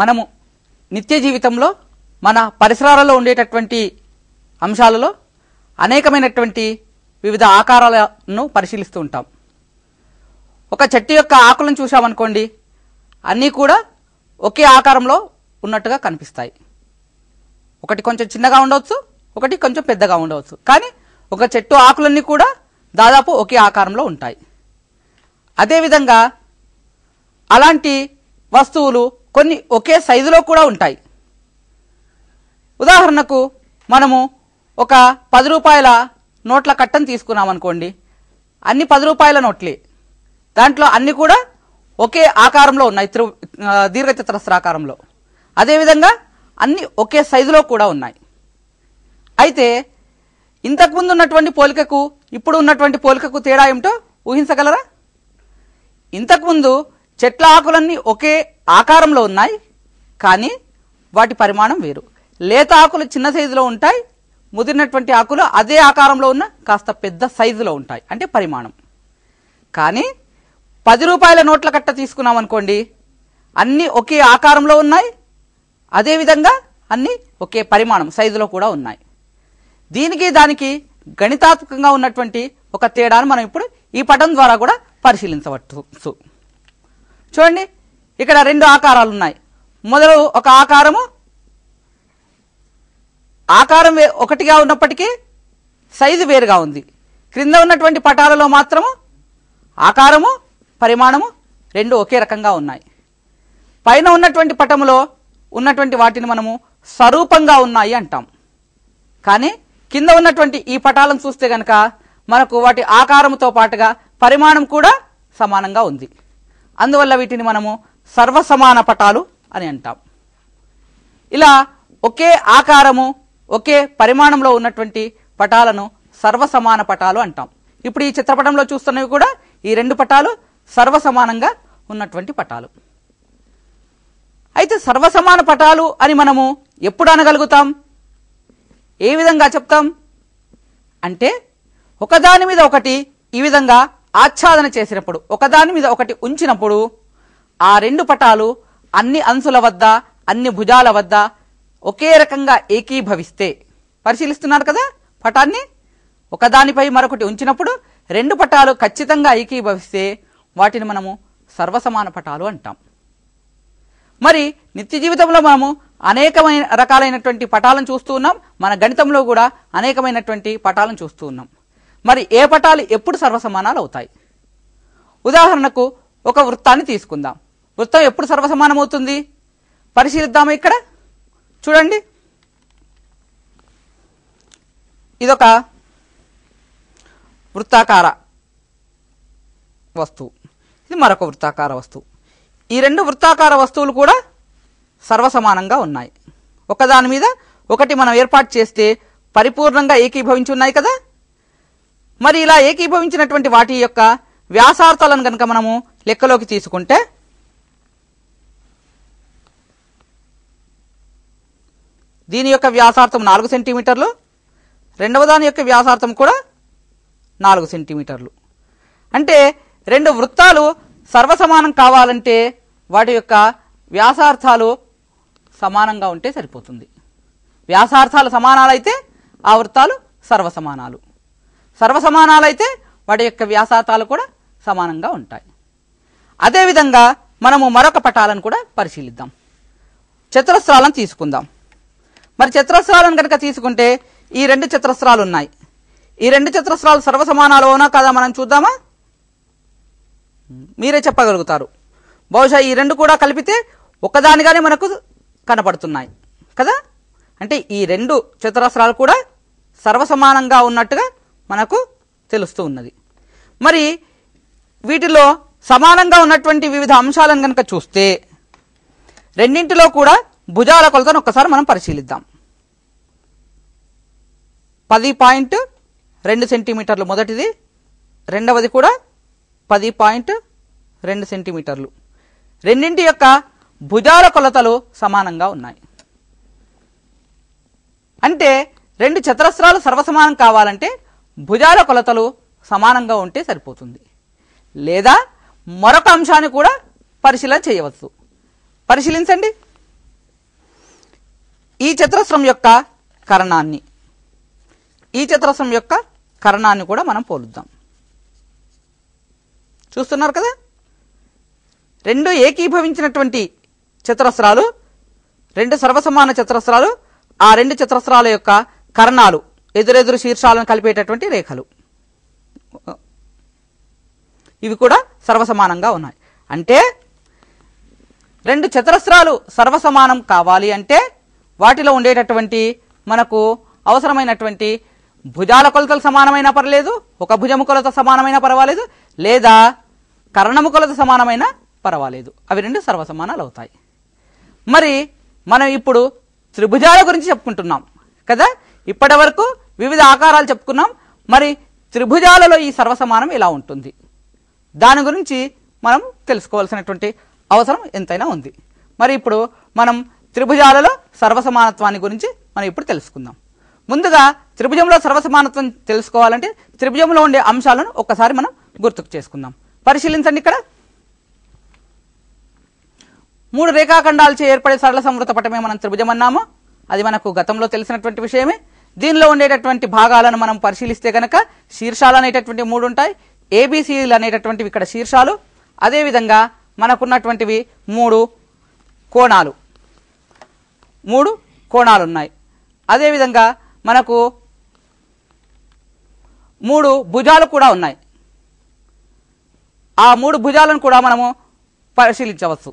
మనము నిత్య జీవితంలో మన పరిసరాలలో ఉండేటటువంటి అంశాలలో అనేకమైనటువంటి వివిధ ఆకారాలను పరిశీలిస్తూ ఉంటాం. ఒక చెట్టు యొక్క ఆకులను చూసామనుకోండి, అన్నీ కూడా ఒకే ఆకారంలో ఉన్నట్టుగా కనిపిస్తాయి. ఒకటి కొంచెం చిన్నగా ఉండవచ్చు, ఒకటి కొంచెం పెద్దగా ఉండవచ్చు, కానీ ఒక చెట్టు ఆకులన్నీ కూడా దాదాపు ఒకే ఆకారంలో ఉంటాయి. అదేవిధంగా అలాంటి వస్తువులు కొన్ని ఒకే సైజులో కూడా ఉంటాయి. ఉదాహరణకు మనము ఒక 10 రూపాయల నోట్ల కట్టను తీసుకున్నామనుకోండి, అన్ని 10 రూపాయల నోట్లే, దాంట్లో అన్ని కూడా ఒకే ఆకారంలో ఉన్నాయి, దీర్ఘచతురస్రాకారంలో. అదేవిధంగా అన్ని ఒకే సైజులో కూడా ఉన్నాయి. అయితే ఇంతకుముందు ఉన్నటువంటి పోలికకు ఇప్పుడు ఉన్నటువంటి పోలికకు తేడా ఏమిటో ఊహించగలరా? ఇంతకుముందు చెట్ల ఆకులన్నీ ఒకే ఆకారంలో ఉన్నాయి, కానీ వాటి పరిమాణం వేరు. లేత ఆకులు చిన్న సైజులో ఉంటాయి, ముదిరినటువంటి ఆకులు అదే ఆకారంలో ఉన్న కాస్త పెద్ద సైజులో ఉంటాయి, అంటే పరిమాణం. కానీ 10 రూపాయల నోట్ల కట్ట తీసుకున్నాం అనుకోండి, అన్నీ ఒకే ఆకారంలో ఉన్నాయి, అదేవిధంగా అన్నీ ఒకే పరిమాణం సైజులో కూడా ఉన్నాయి. దీనికి దానికి గణితాత్మకంగా ఉన్నటువంటి ఒక తేడాను మనం ఇప్పుడు ఈ పటం ద్వారా కూడా పరిశీలించవచ్చు. చూడండి, ఇక్కడ 2 ఆకారాలు ఉన్నాయి. మొదలు ఒక ఆకారం ఒకటిగా ఉన్నప్పటికీ సైజు వేరుగా ఉంది. క్రింద ఉన్నటువంటి పటాలలో మాత్రము ఆకారము పరిమాణము 2 ఒకే రకంగా ఉన్నాయి. పైన ఉన్నటువంటి పటములో ఉన్నటువంటి వాటిని మనము స్వరూపంగా ఉన్నాయి అంటాం. కానీ కింద ఉన్నటువంటి ఈ పటాలను చూస్తే గనక మనకు వాటి ఆకారముతో పాటుగా పరిమాణం కూడా సమానంగా ఉంది. అందువల్ల వీటిని మనము సర్వసమాన పటాలు అని అంటాం. ఇలా ఒకే ఆకారము ఒకే పరిమాణంలో ఉన్నటువంటి పటాలను సర్వసమాన పటాలు అంటాం. ఇప్పుడు ఈ చిత్రపటంలో చూస్తున్నవి కూడా ఈ 2 పటాలు సర్వసమానంగా ఉన్నటువంటి పటాలు. అయితే సర్వసమాన పటాలు అని మనము ఎప్పుడు అనగలుగుతాం? ఏ విధంగా చెప్తాం అంటే, ఒకదాని మీద ఒకటి ఈ విధంగా ఆచ్ఛాదన చేసినప్పుడు, ఒకదాని మీద ఒకటి ఉంచినప్పుడు ఆ 2 పటాలు అన్ని అంచుల వద్ద అన్ని భుజాల వద్ద ఒకే రకంగా ఏకీభవిస్తే, పరిశీలిస్తున్నారు కదా పటాన్ని, ఒకదానిపై మరొకటి ఉంచినప్పుడు 2 పటాలు ఖచ్చితంగా ఏకీభవిస్తే వాటిని మనము సర్వసమాన పటాలు అంటాం. మరి నిత్య జీవితంలో మనము అనేకమైన రకాలైనటువంటి పటాలను చూస్తూ ఉన్నాం. మన గణితంలో కూడా అనేకమైనటువంటి పటాలను చూస్తూ ఉన్నాం. మరి ఏ పటాలు ఎప్పుడు సర్వసమానాలు అవుతాయి? ఉదాహరణకు ఒక వృత్తాన్ని తీసుకుందాం. వృత్తం ఎప్పుడు సర్వసమానం అవుతుంది పరిశీలిద్దాము. ఇక్కడ చూడండి, ఇదొక వృత్తాకార వస్తువు, ఇది మరొక వృత్తాకార వస్తువు. ఈ 2 వృత్తాకార వస్తువులు కూడా సర్వసమానంగా ఉన్నాయి. ఒకదాని మీద ఒకటి మనం ఏర్పాటు చేస్తే పరిపూర్ణంగా ఏకీభవించి ఉన్నాయి కదా. మరి ఇలా ఏకీభవించినటువంటి వాటి యొక్క వ్యాసార్థాలను కనుక మనము లెక్కలోకి తీసుకుంటే, దీని యొక్క వ్యాసార్థం 4 సెంటీమీటర్లు, రెండవ దాని యొక్క వ్యాసార్థం కూడా 4 సెంటీమీటర్లు. అంటే 2 వృత్తాలు సర్వసమానం కావాలంటే వాటి యొక్క వ్యాసార్థాలు సమానంగా ఉంటే సరిపోతుంది. వ్యాసార్థాలు సమానాలైతే ఆ వృత్తాలు సర్వసమానాలు, సర్వసమానాలైతే వాటి యొక్క వ్యాసార్థాలు కూడా సమానంగా ఉంటాయి. అదేవిధంగా మనము మరొక పటాలను కూడా పరిశీలిద్దాం. చతురస్రాలను తీసుకుందాం. మరి చతురస్రాలను కనుక తీసుకుంటే ఈ 2 చతురస్రాలు ఉన్నాయి. ఈ 2 చతురస్రాలు సర్వసమానాలు అవునా కాదా మనం చూద్దామా? మీరే చెప్పగలుగుతారు. బహుశా ఈ 2 కూడా కలిపితే ఒకదానిగానే మనకు కనపడుతున్నాయి కదా. అంటే ఈ 2 చతురస్రాలు కూడా సర్వసమానంగా ఉన్నట్టుగా మనకు తెలుస్తూ ఉన్నది. మరి వీటిలో సమానంగా ఉన్నటువంటి వివిధ అంశాలను కనుక చూస్తే రెండింటిలో కూడా భుజాల కొలతను ఒక్కసారి మనం పరిశీలిద్దాం. 10.2 సెంటీమీటర్లు మొదటిది, రెండవది కూడా 10.2 సెంటీమీటర్లు. రెండింటి యొక్క భుజాల కొలతలు సమానంగా ఉన్నాయి. అంటే 2 చతురస్రాలు సర్వసమానం కావాలంటే భుజాల కొలతలు సమానంగా ఉంటే సరిపోతుంది. లేదా మరొక అంశాన్ని కూడా పరిశీలన చేయవచ్చు. పరిశీలించండి. ఈ చతురస్రం యొక్క కర్ణాన్ని కూడా మనం పోలుద్దాం. చూస్తున్నారు కదా, రెండు ఏకీభవించినటువంటి చతురస్రాలు, రెండు సర్వసమాన చతురస్రాలు, ఆ రెండు చతురస్రాల యొక్క కర్ణాలు ఎదురెదురు శీర్షాలను కలిపేటటువంటి రేఖలు, ఇవి కూడా సర్వసమానంగా ఉన్నాయి. అంటే రెండు చతురస్రాలు సర్వసమానం కావాలి అంటే వాటిలో ఉండేటటువంటి మనకు అవసరమైనటువంటి భుజాల కొలతలు సమానమైనా పర్లేదు, ఒక భుజము కొలత సమానమైనా పర్వాలేదు, లేదా కర్ణము కొలత సమానమైనా పర్వాలేదు, అవి రెండు సర్వసమానాలు అవుతాయి. మరి మనం ఇప్పుడు త్రిభుజాల గురించి చెప్పుకుంటున్నాం కదా, ఇప్పటి వరకు వివిధ ఆకారాలు చెప్పుకున్నాం. మరి త్రిభుజాలలో ఈ సర్వసమానం ఎలా ఉంటుంది, దాని గురించి మనం తెలుసుకోవాల్సినటువంటి అవసరం ఎంతైనా ఉంది. మరి ఇప్పుడు మనం త్రిభుజాలలో సర్వసమానత్వాన్ని గురించి మనం ఇప్పుడు తెలుసుకుందాం. ముందుగా త్రిభుజంలో సర్వసమానత్వం తెలుసుకోవాలంటే త్రిభుజంలో ఉండే అంశాలను ఒక్కసారి మనం గుర్తుకు చేసుకుందాం. పరిశీలించండి. ఇక్కడ 3 రేఖాఖండాలచే ఏర్పడే సరళ సంవృత పటమే మనం త్రిభుజం అన్నాము. అది మనకు గతంలో తెలిసినటువంటి విషయమే. దీనిలో ఉండేటటువంటి భాగాలను మనం పరిశీలిస్తే కనుక శీర్షాలు అనేటటువంటి 3 ఉంటాయి. ఏబిసిలు అనేటటువంటివి ఇక్కడ శీర్షాలు. అదేవిధంగా మనకున్నటువంటివి 3 కోణాలు ఉన్నాయి. అదేవిధంగా మనకు 3 భుజాలు కూడా ఉన్నాయి. ఆ 3 భుజాలను కూడా మనము పరిశీలించవచ్చు.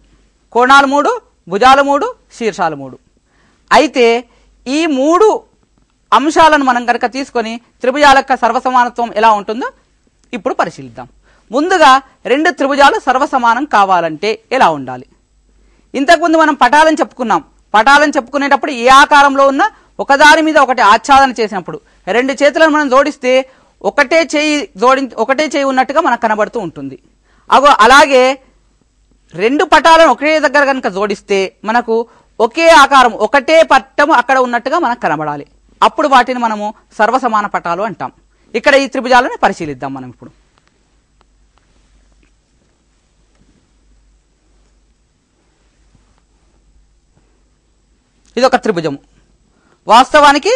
కోణాలు 3, భుజాలు 3, శీర్షాలు 3. అయితే ఈ 3 అంశాలను మనం కనుక తీసుకొని త్రిభుజాల యొక్క సర్వసమానత్వం ఎలా ఉంటుందో ఇప్పుడు పరిశీలిద్దాం. ముందుగా 2 త్రిభుజాలు సర్వసమానం కావాలంటే ఎలా ఉండాలి? ఇంతకుముందు మనం పటాలను చెప్పుకున్నాం. పటాలను చెప్పుకునేటప్పుడు ఏ ఆకారంలో ఉన్న ఒకదాని మీద ఒకటి ఆచ్ఛాదన చేసినప్పుడు 2 చేతులను మనం జోడిస్తే ఒకటే చేయి ఉన్నట్టుగా మనకు కనబడుతూ ఉంటుంది. అలాగే 2 పటాలను ఒకే దగ్గర కనుక జోడిస్తే మనకు ఒకే ఆకారం, ఒకటే పట్టము అక్కడ ఉన్నట్టుగా మనకు కనబడాలి. అప్పుడు వాటిని మనము సర్వసమాన పటాలు అంటాం. ఇక్కడ ఈ త్రిభుజాలను పరిశీలిద్దాం మనం ఇప్పుడు. ఇది ఒక త్రిభుజము. వాస్తవానికి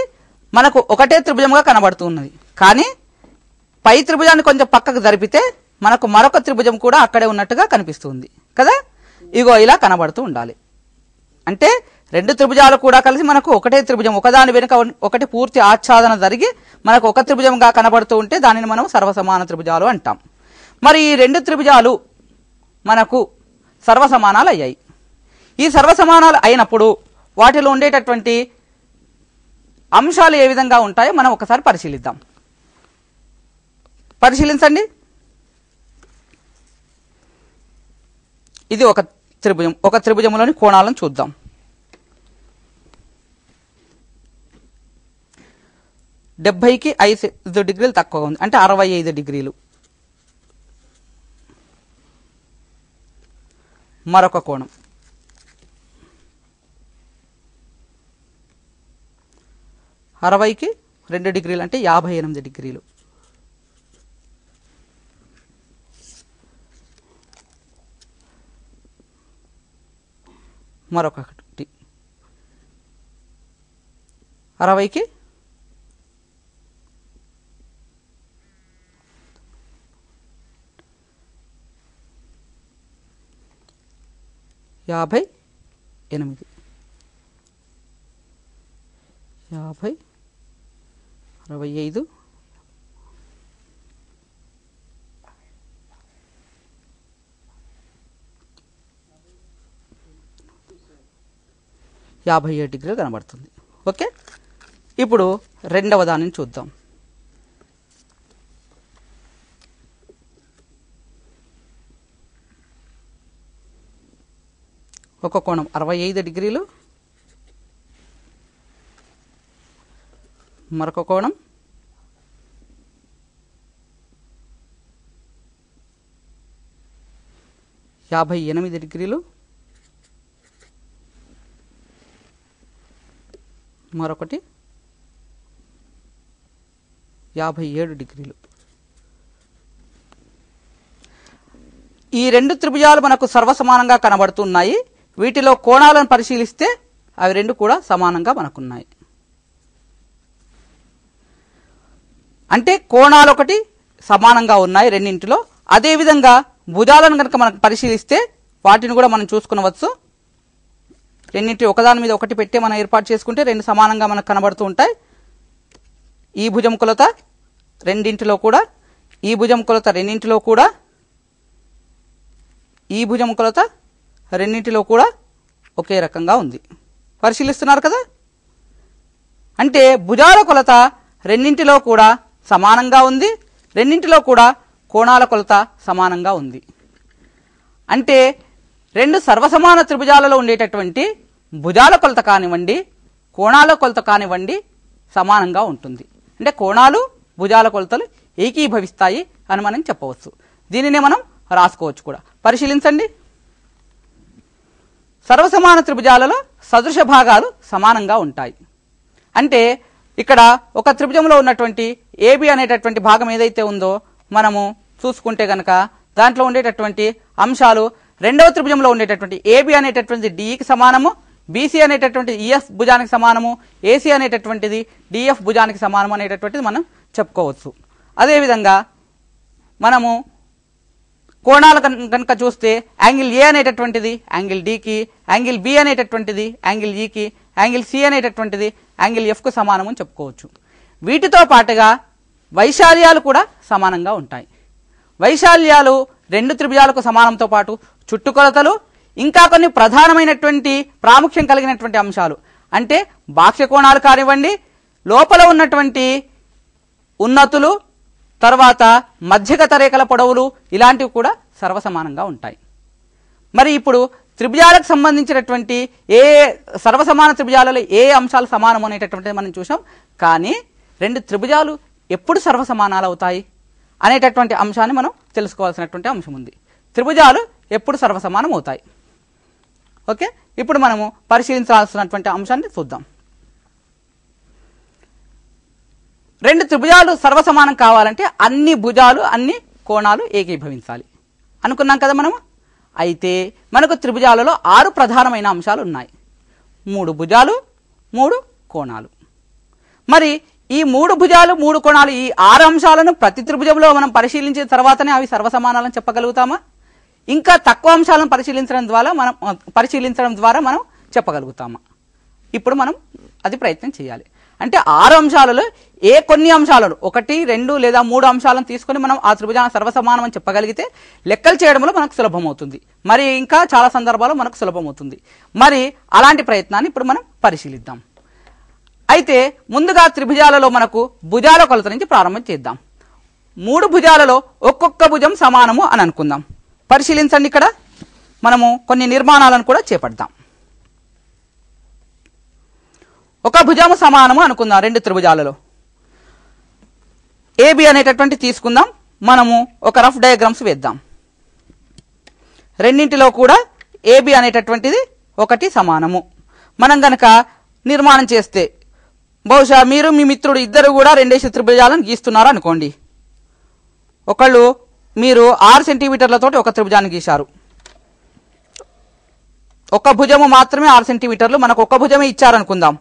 మనకు ఒకటే త్రిభుజంగా కనబడుతూ ఉన్నది. కానీ పై త్రిభుజాన్ని కొంచెం పక్కకు జరిపితే మనకు మరొక త్రిభుజం కూడా అక్కడే ఉన్నట్టుగా కనిపిస్తుంది కదా. ఇగో ఇలా కనబడుతూ ఉండాలి. అంటే 2 త్రిభుజాలు కూడా కలిసి మనకు ఒకటే త్రిభుజం, ఒకదాని వెనుక ఒకటి పూర్తి ఆచ్ఛాదన జరిగి మనకు ఒక త్రిభుజంగా కనబడుతూ ఉంటే దానిని మనం సర్వసమాన త్రిభుజాలు అంటాం. మరి ఈ 2 త్రిభుజాలు మనకు సర్వసమానాలు అయ్యాయి. ఈ సర్వసమానాలు అయినప్పుడు వాటిలో ఉండేటటువంటి అంశాలు ఏ విధంగా ఉంటాయో మనం ఒకసారి పరిశీలిద్దాం. పరిశీలించండి. ఇది ఒక త్రిభుజం. ఒక త్రిభుజంలోని కోణాలను చూద్దాం. డెబ్బైకి 5 డిగ్రీలు తక్కువగా ఉంది, అంటే 65 డిగ్రీలు. మరొక కోణం 60కి 2 డిగ్రీలు, అంటే 58 డిగ్రీలు. మరొకటి 60కి 58, 50, 65, 57 డిగ్రీలు కనబడుతుంది. ఓకే, ఇప్పుడు రెండవ దానిని చూద్దాం. ఒక కోణం 65 డిగ్రీలు, మరొక కోణం 58 డిగ్రీలు, మరొకటి 57 డిగ్రీలు. ఈ 2 త్రిభుజాలు మనకు సర్వసమానంగా కనబడుతున్నాయి. వీటిలో కోణాలను పరిశీలిస్తే అవి రెండు కూడా సమానంగా మనకున్నాయి. అంటే కోణాలు ఒకటి సమానంగా ఉన్నాయి రెండింటిలో. అదేవిధంగా భుజాలను కనుక మనం పరిశీలిస్తే వాటిని కూడా మనం చూసుకునవచ్చు. రెండింటి ఒకదాని మీద ఒకటి పెట్టి మనం ఏర్పాటు చేసుకుంటే రెండు సమానంగా మనకు కనబడుతూ ఉంటాయి. ఈ భుజం కొలత రెండింటిలో కూడా, ఈ భుజం కొలత రెండింటిలో కూడా, ఈ భుజం కొలత రెండింటిలో కూడా ఒకే రకంగా ఉంది. పరిశీలిస్తున్నారు కదా. అంటే భుజాల కొలత రెండింటిలో కూడా సమానంగా ఉంది, రెండింటిలో కూడా కోణాల కొలత సమానంగా ఉంది. అంటే రెండు సర్వసమాన త్రిభుజాలలో ఉండేటటువంటి భుజాల కొలత కానివ్వండి, కోణాల కొలత కానివ్వండి సమానంగా ఉంటుంది. అంటే కోణాలు భుజాల కొలతలు ఏకీభవిస్తాయి అని మనం చెప్పవచ్చు. దీనినే మనం రాసుకోవచ్చు కూడా. పరిశీలించండి. సర్వసమాన త్రిభుజాలలో సదృశ భాగాలు సమానంగా ఉంటాయి. అంటే ఇక్కడ ఒక త్రిభుజంలో ఉన్నటువంటి ఏబి అనేటటువంటి భాగం ఏదైతే ఉందో మనము చూసుకుంటే గనక దాంట్లో ఉండేటటువంటి అంశాలు రెండవ త్రిభుజంలో ఉండేటటువంటి ఏబి అనేటటువంటి డిఈకి సమానము, బీసీ అనేటటువంటి ఈఎఫ్ భుజానికి సమానము, ఏసీ అనేటటువంటిది డిఎఫ్ భుజానికి సమానము అనేటటువంటిది మనం చెప్పుకోవచ్చు. అదేవిధంగా మనము కోణాలు కనుక చూస్తే యాంగిల్ ఏ అనేటటువంటిది యాంగిల్ డికి, యాంగిల్ బి అనేటటువంటిది యాంగిల్ ఈకి, యాంగిల్ సి అనేటటువంటిది యాంగిల్ ఎఫ్కు సమానం అని చెప్పుకోవచ్చు. వీటితో పాటుగా వైశాల్యాలు కూడా సమానంగా ఉంటాయి. వైశాల్యాలు రెండు త్రిభుజాలకు సమానంతో పాటు చుట్టుకొలతలు, ఇంకా కొన్ని ప్రధానమైనటువంటి ప్రాముఖ్యం కలిగినటువంటి అంశాలు అంటే బాహ్య కోణాలు కానివ్వండి, లోపల ఉన్నటువంటి ఉన్నతులు, తర్వాత మధ్యగత రేఖల పొడవులు ఇలాంటివి కూడా సర్వసమానంగా ఉంటాయి. మరి ఇప్పుడు త్రిభుజాలకు సంబంధించినటువంటి ఏ సర్వసమాన త్రిభుజాలలో ఏ అంశాలు సమానం అనేటటువంటిది మనం చూసాం. కానీ రెండు త్రిభుజాలు ఎప్పుడు సర్వసమానాలు అవుతాయి అనేటటువంటి అంశాన్ని మనం తెలుసుకోవాల్సినటువంటి అంశం ఉంది. త్రిభుజాలు ఎప్పుడు సర్వసమానం అవుతాయి. ఓకే, ఇప్పుడు మనము పరిశీలించాల్సినటువంటి అంశాన్ని చూద్దాం. రెండు త్రిభుజాలు సర్వసమానం కావాలంటే అన్ని భుజాలు అన్ని కోణాలు ఏకీభవించాలి అనుకున్నాం కదా మనము. అయితే మనకు త్రిభుజాలలో 6 ప్రధానమైన అంశాలు ఉన్నాయి. 3 భుజాలు 3 కోణాలు. మరి ఈ 3 భుజాలు 3 కోణాలు ఈ 6 అంశాలను ప్రతి త్రిభుజంలో మనం పరిశీలించిన తర్వాతనే అవి సర్వసమానాలని చెప్పగలుగుతామా? ఇంకా తక్కువ అంశాలను పరిశీలించడం ద్వారా మనం చెప్పగలుగుతామా? ఇప్పుడు మనం అది ప్రయత్నం చేయాలి. అంటే 6 అంశాలలో కొన్ని అంశాలను 1, 2 లేదా 3 అంశాలను తీసుకొని మనం ఆ త్రిభుజాన్ని సర్వసమానం అని చెప్పగలిగితే లెక్కలు చేయడంలో మనకు సులభమవుతుంది. మరి ఇంకా చాలా సందర్భాల్లో మనకు సులభమవుతుంది. మరి అలాంటి ప్రయత్నాన్ని ఇప్పుడు మనం పరిశీలిద్దాం. అయితే ముందుగా త్రిభుజాలలో మనకు భుజాల కొలత నుంచి ప్రారంభం చేద్దాం. 3 భుజాలలో ఒక్కొక్క భుజం సమానము అని అనుకుందాం. పరిశీలించండి. ఇక్కడ మనము కొన్ని నిర్మాణాలను కూడా చేపడదాం. ఒక భుజము సమానము అనుకుందాం. రెండు త్రిభుజాలలో ఏబి అనేటటువంటి తీసుకుందాం. మనము ఒక రఫ్ డయాగ్రామ్స్ వేద్దాం. రెండింటిలో కూడా ఏబి అనేటటువంటిది ఒకటి సమానము. మనం గనక నిర్మాణం చేస్తే బహుశా మీరు మీ మిత్రుడు ఇద్దరు కూడా రెండేసి త్రిభుజాలను గీస్తున్నారు అనుకోండి. మీరు 6 సెంటీమీటర్లతోటి ఒక త్రిభుజాన్ని గీశారు. ఒక భుజము మాత్రమే 6 సెంటీమీటర్లు, మనకు ఒక భుజమే ఇచ్చారనుకుందాం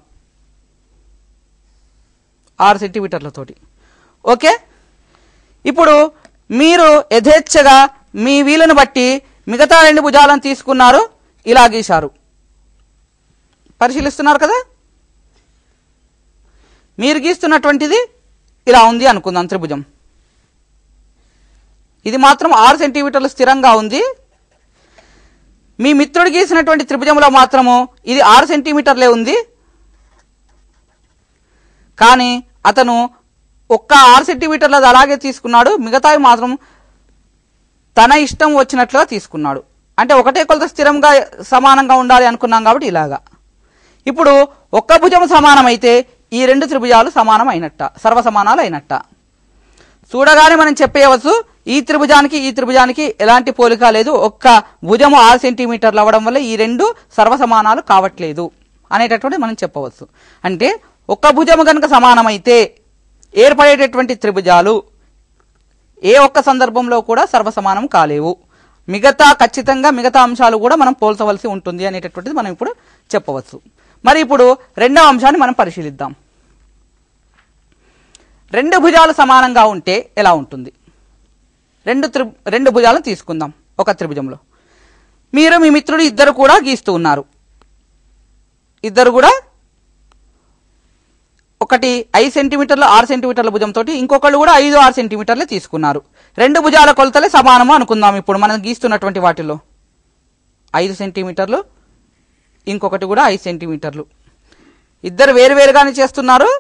6 సెంటీమీటర్లతోటి. ఓకే, ఇప్పుడు మీరు యథేచ్ఛగా మీ వీలును బట్టి మిగతా 2 భుజాలను తీసుకున్నారు, ఇలా గీశారు. పరిశీలిస్తున్నారు కదా. మీరు గీస్తున్నటువంటిది ఇలా ఉంది అనుకుందాం త్రిభుజం. ఇది మాత్రం 6 సెంటీమీటర్లు స్థిరంగా ఉంది. మీ మిత్రుడు గీసినటువంటి త్రిభుజంలో మాత్రము ఇది 6 సెంటీమీటర్లే ఉంది. కానీ అతను ఒక్క 6 సెంటీమీటర్లది అలాగే తీసుకున్నాడు, మిగతావి మాత్రం తన ఇష్టం వచ్చినట్లుగా తీసుకున్నాడు. అంటే ఒకటే కొలత స్థిరంగా సమానంగా ఉండాలి అనుకున్నాం కాబట్టి ఇలాగా. ఇప్పుడు ఒక్క భుజం సమానమైతే ఈ 2 త్రిభుజాలు సమానం అయినట్ట, సర్వసమానాలు అయినట్ట. చూడగానే మనం చెప్పేయవచ్చు ఈ త్రిభుజానికి ఎలాంటి పోలిక లేదు, ఒక్క భుజము 6 సెంటీమీటర్లు అవ్వడం వల్ల ఈ 2 సర్వసమానాలు కావట్లేదు అనేటటువంటి మనం చెప్పవచ్చు. అంటే ఒక్క భుజము కనుక సమానమైతే ఏర్పడేటటువంటి త్రిభుజాలు ఏ ఒక్క సందర్భంలో కూడా సర్వసమానం కాలేవు. ఖచ్చితంగా మిగతా అంశాలు కూడా మనం పోల్చవలసి ఉంటుంది అనేటటువంటిది మనం ఇప్పుడు చెప్పవచ్చు. మరి ఇప్పుడు రెండవ అంశాన్ని మనం పరిశీలిద్దాం. రెండు భుజాలు సమానంగా ఉంటే ఎలా ఉంటుంది? రెండు భుజాలను తీసుకుందాం ఒక త్రిభుజంలో. మీరు మీ మిత్రుడు ఇద్దరు కూడా గీస్తూ ఉన్నారు. ఇద్దరు కూడా ఒకటి 5 సెంటీమీటర్లు 6 సెంటీమీటర్ల భుజంతో, ఇంకొకళ్ళు కూడా 5-6 సెంటీమీటర్లే తీసుకున్నారు. రెండు భుజాల కొలతలే సమానము అనుకుందాం. ఇప్పుడు మనం గీస్తున్నటువంటి వాటిలో 5 సెంటీమీటర్లు, ఇంకొకటి కూడా 5 సెంటీమీటర్లు. ఇద్దరు వేరువేరుగానే చేస్తున్నారు,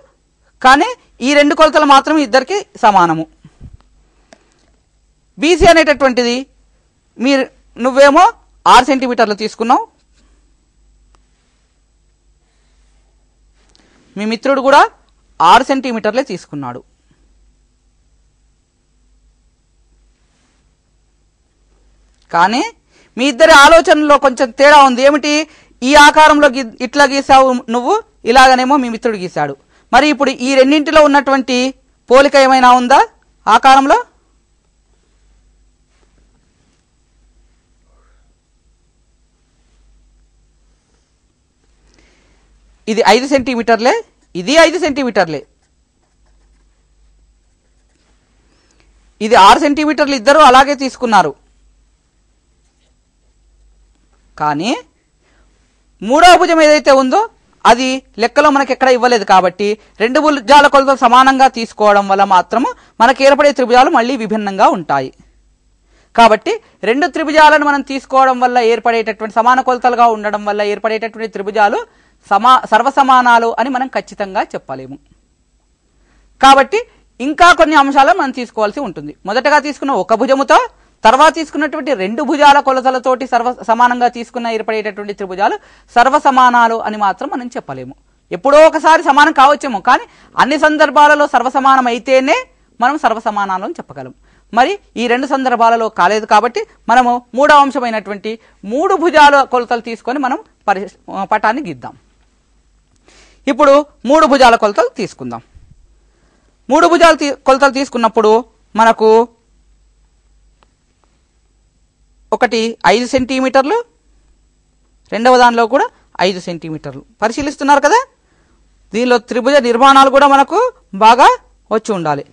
కానీ ఈ రెండు కొలతలు మాత్రం ఇద్దరికి సమానము. బీసీ అనేటటువంటిది నువ్వేమో 6 సెంటీమీటర్లు తీసుకున్నావు, మీ మిత్రుడు కూడా 6 సెంటీమీటర్లే తీసుకున్నాడు. కానీ మీ ఇద్దరి ఆలోచనలో కొంచెం తేడా ఉంది. ఏమిటి? ఈ ఆకారంలో ఇట్లా గీసావు నువ్వు, ఇలాగనేమో మీ మిత్రుడు గీశాడు. మరి ఇప్పుడు ఈ రెండింటిలో ఉన్నటువంటి పోలిక ఏమైనా ఉందా ఆకారంలో? ఇది 5 సెంటీమీటర్లే, ఇది 5 సెంటీమీటర్లే, ఇది 6 సెంటీమీటర్లు, ఇద్దరు అలాగే తీసుకున్నారు. కానీ మూడవ భుజం ఏదైతే ఉందో అది లెక్కలో మనకి ఎక్కడ ఇవ్వలేదు. కాబట్టి రెండు భుజాల కొలతలు సమానంగా తీసుకోవడం వల్ల మాత్రము మనకు ఏర్పడే త్రిభుజాలు మళ్ళీ విభిన్నంగా ఉంటాయి. కాబట్టి రెండు త్రిభుజాలను మనం తీసుకోవడం వల్ల ఏర్పడేటటువంటి సమాన కొలతలుగా ఉండడం వల్ల ఏర్పడేటటువంటి త్రిభుజాలు సర్వసమానాలు అని మనం ఖచ్చితంగా చెప్పలేము. కాబట్టి ఇంకా కొన్ని అంశాలను మనం తీసుకోవాల్సి ఉంటుంది. మొదటగా తీసుకున్న ఒక భుజముతో, తర్వాత తీసుకున్నటువంటి రెండు భుజాల కొలతలతోటి సమానంగా తీసుకున్న ఏర్పడేటటువంటి త్రిభుజాలు సర్వసమానాలు అని మాత్రం మనం చెప్పలేము. ఎప్పుడో ఒకసారి సమానం కావచ్చేమో, కానీ అన్ని సందర్భాలలో సర్వసమానం అయితేనే మనం సర్వసమానాలు అని చెప్పగలం. మరి ఈ రెండు సందర్భాలలో కాలేదు. కాబట్టి మనము మూడవ అంశమైనటువంటి మూడు భుజాల కొలతలు తీసుకొని మనం పటాన్ని గీద్దాం. ఇప్పుడు మూడు భుజాల కొలతలు తీసుకుందాం. మూడు భుజాల కొలతలు తీసుకున్నప్పుడు మనకు ఒకటి 5 సెంటీమీటర్లు, రెండవ దానిలో కూడా 5 సెంటీమీటర్లు. పరిశీలిస్తున్నారు కదా, దీనిలో త్రిభుజ నిర్మాణాలు కూడా మనకు బాగా వచ్చి ఉండాలి.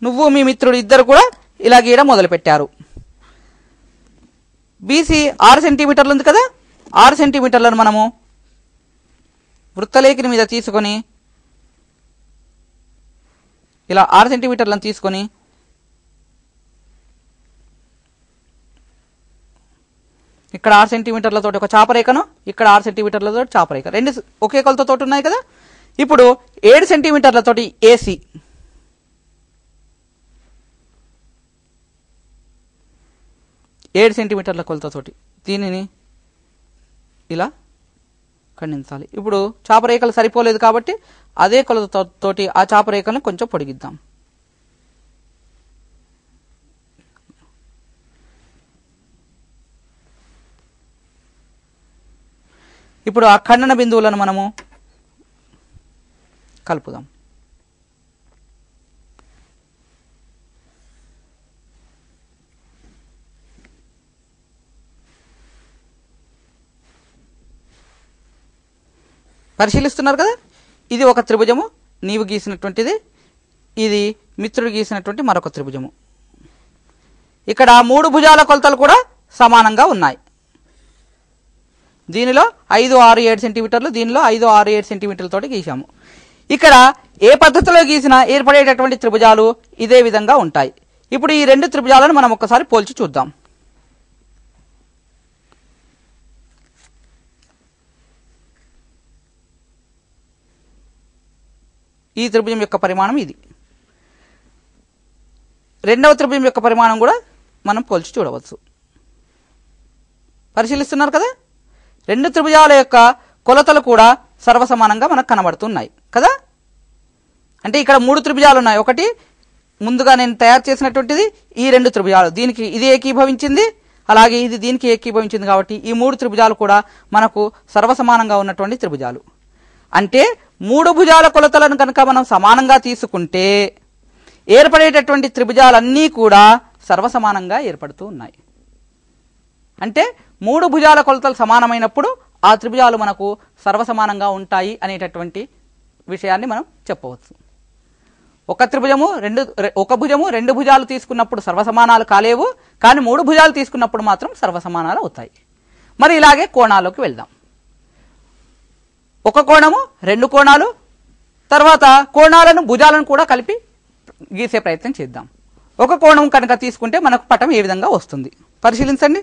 నువ్వు మీ మిత్రుడు ఇద్దరు కూడా ఇలా గీయడం మొదలుపెట్టారు. బీసీ 6 సెంటీమీటర్లు ఉంది కదా, 6 సెంటీమీటర్లను మనము వృత్తలేఖని మీద తీసుకొని ఇలా 6 సెంటీమీటర్లను తీసుకొని ఇక్కడ 6 సెంటీమీటర్లతో ఒక చాపరేఖను, ఇక్కడ 6 సెంటీమీటర్లతో చాపరేఖ, రెండు ఒకే కొలతతో ఉన్నాయి కదా. ఇప్పుడు 7 సెంటీమీటర్లతోటి ఏసీ, ఏడు సెంటీమీటర్ల కొలతతోటి దీనిని ఇలా ఖండించాలి. ఇప్పుడు చాపరేఖలు సరిపోలేదు కాబట్టి అదే కొలతతోటి ఆ చాపరేఖలను కొంచెం పొడిగిద్దాం. ఇప్పుడు ఆ ఖండన బిందువులను మనము కలుపుదాం. పరిశీలిస్తున్నారు కదా, ఇది ఒక త్రిభుజము, నీవు గీసినటువంటిది, ఇది మిత్రుడు గీసినటువంటి మరొక త్రిభుజము. ఇక్కడ మూడు భుజాల కొలతలు కూడా సమానంగా ఉన్నాయి. దీనిలో 5, 6, 7 సెంటీమీటర్లు, దీనిలో 5, 6, 7 సెంటీమీటర్లతోటి గీసాము. ఇక్కడ ఏ పద్ధతిలో గీసినా ఏర్పడేటటువంటి త్రిభుజాలు ఇదే విధంగా ఉంటాయి. ఇప్పుడు ఈ రెండు త్రిభుజాలను మనం ఒక్కసారి పోల్చి చూద్దాం. ఈ త్రిభుజం యొక్క పరిమాణం ఇది, రెండవ త్రిభుజం యొక్క పరిమాణం కూడా మనం పోల్చి చూడవచ్చు. పరిశీలిస్తున్నారు కదా, రెండు త్రిభుజాల యొక్క కొలతలు కూడా సర్వసమానంగా మనకు కనబడుతున్నాయి కదా. అంటే ఇక్కడ మూడు త్రిభుజాలు ఉన్నాయి. ఒకటి ముందుగా నేను తయారు చేసినటువంటిది, ఈ రెండు త్రిభుజాలు, దీనికి ఇది ఏకీభవించింది, అలాగే ఇది దీనికి ఏకీభవించింది. కాబట్టి ఈ మూడు త్రిభుజాలు కూడా మనకు సర్వసమానంగా ఉన్నటువంటి త్రిభుజాలు. అంటే మూడు భుజాల కొలతలను కనుక మనం సమానంగా తీసుకుంటే ఏర్పడేటటువంటి త్రిభుజాలన్నీ కూడా సర్వసమానంగా ఏర్పడుతూ ఉన్నాయి. అంటే మూడు భుజాల కొలతలు సమానమైనప్పుడు ఆ త్రిభుజాలు మనకు సర్వసమానంగా ఉంటాయి అనేటటువంటి విషయాన్ని మనం చెప్పవచ్చు. ఒక భుజము రెండు భుజాలు తీసుకున్నప్పుడు సర్వసమానాలు కాలేవు, కానీ 3 భుజాలు తీసుకున్నప్పుడు మాత్రం సర్వసమానాలు అవుతాయి. మరి ఇలాగే కోణాల్లోకి వెళ్దాం. ఒక కోణము, 2 కోణాలు, తర్వాత కోణాలను భుజాలను కూడా కలిపి గీసే ప్రయత్నం చేద్దాం. ఒక కోణం కనుక తీసుకుంటే మనకు పటం ఏ విధంగా వస్తుంది పరిశీలించండి.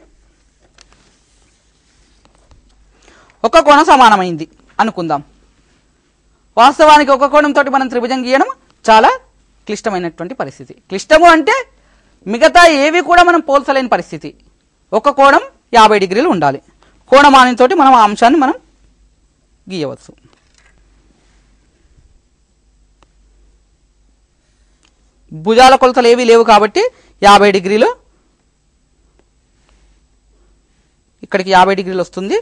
ఒక కోణం సమానమైంది అనుకుందాం. వాస్తవానికి ఒక కోణంతో మనం త్రిభుజం గీయడం చాలా క్లిష్టమైనటువంటి పరిస్థితి. క్లిష్టము అంటే మిగతా ఏవి కూడా మనం పోల్చలేని పరిస్థితి. ఒక కోణం 50 డిగ్రీలు ఉండాలి. కోణమానంతో మనం ఆ అంశాన్ని మనం గీయవచ్చు. భుజాల కొలతలు ఏవి లేవు కాబట్టి 50 డిగ్రీలు, ఇక్కడికి 50 డిగ్రీలు వస్తుంది.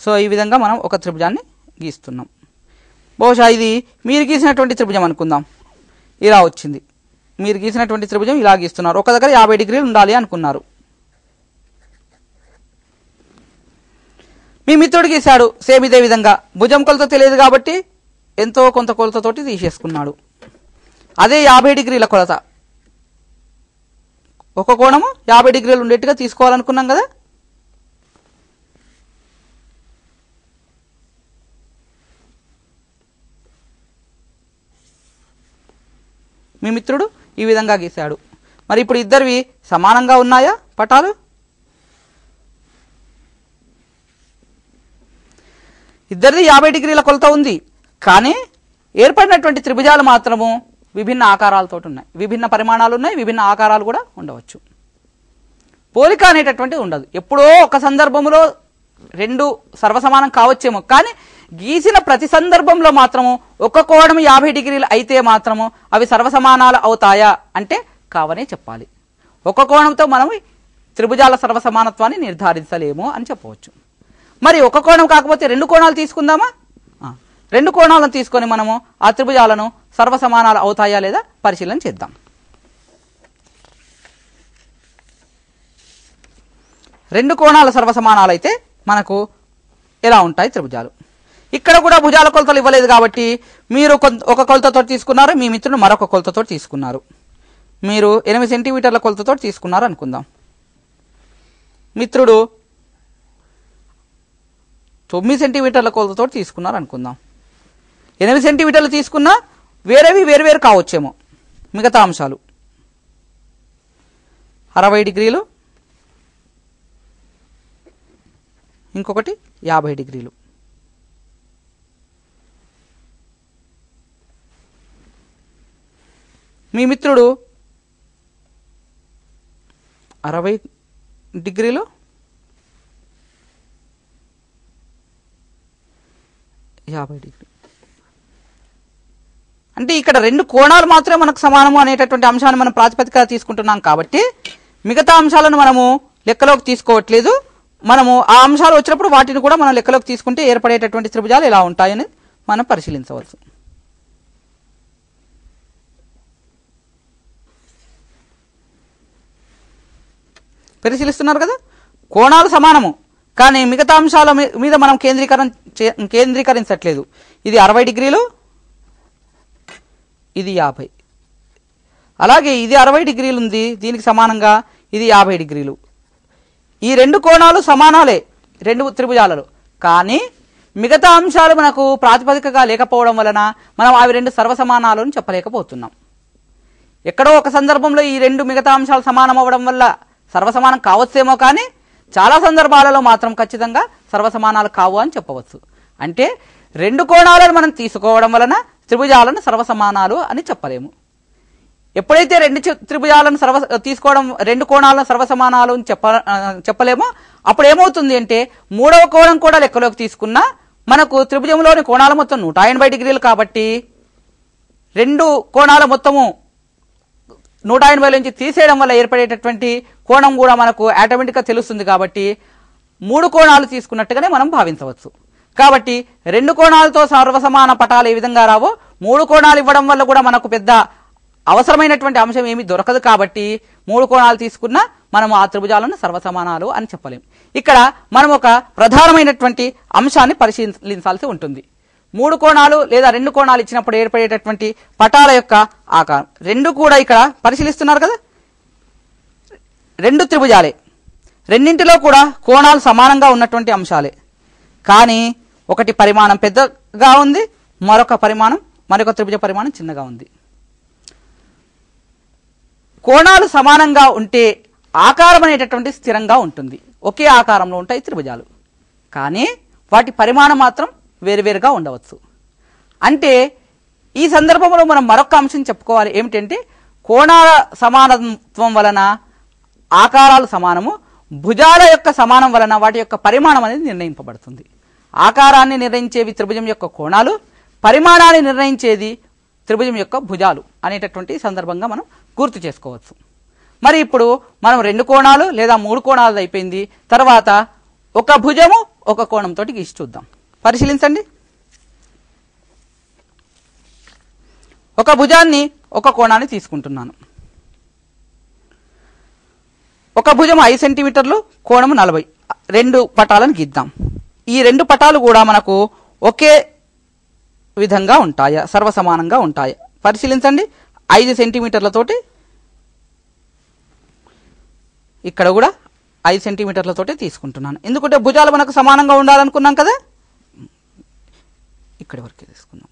సో ఈ విధంగా మనం ఒక త్రిభుజాన్ని గీస్తున్నాం. బహుశా ఇది మీరు గీసినటువంటి త్రిభుజం అనుకుందాం. ఇలా వచ్చింది. మీరు గీసినటువంటి త్రిభుజం ఇలా గీస్తున్నారు. ఒక దగ్గర 50 డిగ్రీలు ఉండాలి అనుకున్నారు. మీ మిత్రుడు గీశాడు సేమ్ ఇదే విధంగా. భుజం కొలత తెలియదు కాబట్టి ఎంతో కొంత కొలతతోటి తీసేసుకున్నాడు. అదే 50 డిగ్రీల కొలత. ఒక కోణము 50 డిగ్రీలు ఉండేట్టుగా తీసుకోవాలనుకున్నాం కదా. మీ మిత్రుడు ఈ విధంగా గీశాడు. మరి ఇప్పుడు ఇద్దరివి సమానంగా ఉన్నాయా పటాలు? ఇద్దరిది 50 డిగ్రీల కొలత ఉంది, కానీ ఏర్పడినటువంటి త్రిభుజాలు మాత్రము విభిన్న ఆకారాలతో ఉన్నాయి. విభిన్న పరిమాణాలు ఉన్నాయి, విభిన్న ఆకారాలు కూడా ఉండవచ్చు. పోలిక అనేటటువంటిది ఉండదు. ఎప్పుడో ఒక సందర్భంలో 2 సర్వసమానం కావచ్చేమో, కానీ గీసిన ప్రతి సందర్భంలో మాత్రము ఒక కోణం 50 డిగ్రీలు అయితే మాత్రము అవి సర్వసమానాలు అవుతాయా అంటే కావనే చెప్పాలి. ఒక కోణంతో మనం త్రిభుజాల సర్వసమానత్వాన్ని నిర్ధారించలేము అని చెప్పవచ్చు. మరి ఒక కోణం కాకపోతే 2 కోణాలు తీసుకుందామా? 2 కోణాలను తీసుకొని మనము ఆ త్రిభుజాలను సర్వసమానాలు అవుతాయా లేదా పరిశీలన చేద్దాం. 2 కోణాల సర్వసమానాలు అయితే మనకు ఎలా ఉంటాయి త్రిభుజాలు? ఇక్కడ కూడా భుజాల కొలతలు ఇవ్వలేదు కాబట్టి మీరు ఒక కొలతతో తీసుకున్నారు, మీ మిత్రుడు మరొక కొలతతో తీసుకున్నారు. మీరు 8 సెంటీమీటర్ల కొలతతో తీసుకున్నారు అనుకుందాం. మిత్రుడు 9 సెంటీమీటర్ల కొలతతో తీసుకున్నారు అనుకుందాం. 8 సెంటీమీటర్లు తీసుకున్నా వేరేవి వేరువేరు కావచ్చేమో. మిగతా అంశాలు 60 డిగ్రీలు, ఇంకొకటి 50 డిగ్రీలు. మీ మిత్రుడు 60 డిగ్రీలు, 50 డిగ్రీలు. అంటే ఇక్కడ 2 కోణాలు మాత్రమే మనకు సమానము అనేటటువంటి అంశాన్ని మనం ప్రాతిపదికగా తీసుకుంటున్నాం కాబట్టి మిగతా అంశాలను మనము లెక్కలోకి తీసుకోవట్లేదు. మనము ఆ అంశాలు వచ్చినప్పుడు వాటిని కూడా మనం లెక్కలోకి తీసుకుంటే ఏర్పడేటటువంటి త్రిభుజాలు ఎలా ఉంటాయని మనం పరిశీలించవచ్చు. పరిశీలిస్తున్నారు కదా. కోణాలు సమానము, కానీ మిగతా అంశాల మీద మనం కేంద్రీకరించట్లేదు. ఇది 60 డిగ్రీలు, ఇది 50. అలాగే ఇది 60 డిగ్రీలు ఉంది, దీనికి సమానంగా ఇది 50 డిగ్రీలు. ఈ 2 కోణాలు సమానాలే 2 త్రిభుజాలలో, కానీ మిగతా అంశాలు మనకు ప్రాతిపదికగా లేకపోవడం వలన మనం అవి 2 సర్వసమానాలు అని చెప్పలేకపోతున్నాం. ఎక్కడో ఒక సందర్భంలో ఈ 2 మిగతా అంశాలు సమానం అవ్వడం వల్ల సర్వసమానం కావచ్చేమో, కానీ చాలా సందర్భాలలో మాత్రం ఖచ్చితంగా సర్వసమానాలు కావు అని చెప్పవచ్చు. అంటే 2 కోణాలను మనం తీసుకోవడం వలన త్రిభుజాలను సర్వసమానాలు అని చెప్పలేము. ఎప్పుడైతే 2 త్రిభుజాలను తీసుకోవడం 2 కోణాలను సర్వసమానాలు అని చెప్పలేమో అప్పుడు ఏమవుతుంది అంటే 3వ కోణం కూడా లెక్కలోకి తీసుకున్నా మనకు త్రిభుజంలోని కోణాల మొత్తం 180 డిగ్రీలు కాబట్టి 2 కోణాల మొత్తము 180 నుంచి తీసేయడం వల్ల ఏర్పడేటటువంటి కోణం కూడా మనకు ఆటోమేటిక్గా తెలుస్తుంది. కాబట్టి 3 కోణాలు తీసుకున్నట్టుగానే మనం భావించవచ్చు. కాబట్టి 2 కోణాలతో సర్వసమాన పటాలు ఏ విధంగా రావో 3 కోణాలు ఇవ్వడం వల్ల కూడా మనకు పెద్ద అవసరమైనటువంటి అంశం ఏమీ దొరకదు. కాబట్టి 3 కోణాలు తీసుకున్నా మనం ఆ త్రిభుజాలను సర్వసమానాలు అని చెప్పలేం. ఇక్కడ మనం ఒక ప్రధానమైనటువంటి అంశాన్ని పరిశీలించాల్సి ఉంటుంది. 3 కోణాలు లేదా 2 కోణాలు ఇచ్చినప్పుడు ఏర్పడేటటువంటి పటాల యొక్క ఆకారం రెండు కూడా ఇక్కడ పరిశీలిస్తున్నారు కదా, 2 త్రిభుజాలే, రెండింటిలో కూడా కోణాలు సమానంగా ఉన్నటువంటి అంశాలే. కానీ ఒకటి పరిమాణం పెద్దగా ఉంది, మరొక త్రిభుజ పరిమాణం చిన్నగా ఉంది. కోణాలు సమానంగా ఉంటే ఆకారం అనేటటువంటి స్థిరంగా ఉంటుంది. ఒకే ఆకారంలో ఉంటాయి త్రిభుజాలు, కానీ వాటి పరిమాణం మాత్రం వేరువేరుగా ఉండవచ్చు. అంటే ఈ సందర్భంలో మనం మరొక అంశం చెప్పుకోవాలి. ఏమిటంటే కోణాల సమానత్వం వలన ఆకారాలు సమానము, భుజాల యొక్క సమానం వలన వాటి యొక్క పరిమాణం అనేది నిర్ణయింపబడుతుంది. ఆకారాన్ని నిర్ణయించేవి త్రిభుజం యొక్క కోణాలు, పరిమాణాన్ని నిర్ణయించేది త్రిభుజం యొక్క భుజాలు అనేటటువంటి సందర్భంగా మనం గుర్తు చేసుకోవచ్చు. మరి ఇప్పుడు మనం 2 కోణాలు లేదా 3 కోణాలు అయిపోయింది. తర్వాత ఒక భుజము ఒక కోణంతో గీసి చూద్దాం. పరిశీలించండి. ఒక భుజాన్ని ఒక కోణాన్ని తీసుకుంటున్నాను. ఒక భుజం 5 సెంటీమీటర్లు, కోణము 40. 2 పటాలను గీద్దాం. ఈ 2 పటాలు కూడా మనకు ఒకే విధంగా ఉంటాయా, సర్వసమానంగా ఉంటాయా? పరిశీలించండి. 5 సెంటీమీటర్లతోటి ఇక్కడ కూడా 5 సెంటీమీటర్లతోటి తీసుకుంటున్నాను. ఎందుకంటే భుజాలు మనకు సమానంగా ఉండాలనుకున్నాం కదా, ఇక్కడి వరకే తీసుకుందాం.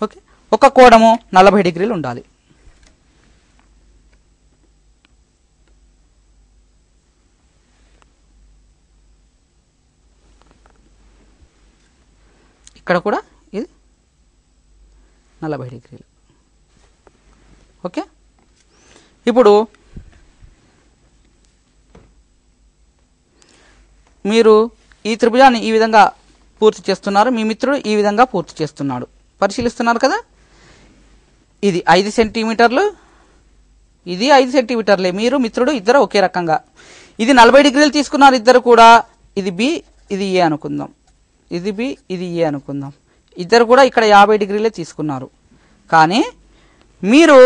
ఓకే, ఒక కోణము 40 డిగ్రీలు ఉండాలి. ఇక్కడ కూడా ఇది 40 డిగ్రీలు. ఓకే, ఇప్పుడు మీరు ఈ త్రిభుజాన్ని ఈ విధంగా పూర్తి చేస్తున్నారు, మీ మిత్రుడు ఈ విధంగా పూర్తి చేస్తున్నాడు. పరిశీలిస్తున్నారు కదా, ఇది 5 సెంటీమీటర్లు, ఇది 5 సెంటీమీటర్లే. మీరు మిత్రుడు ఇద్దరు ఒకే రకంగా ఇది 40 డిగ్రీలు తీసుకున్నారు ఇద్దరు కూడా. ఇది బి, ఇది ఏ అనుకుందాం, ఇది బి, ఇది ఏ అనుకుందాం. ఇద్దరు కూడా ఇక్కడ 50 డిగ్రీలే తీసుకున్నారు. కానీ మీరు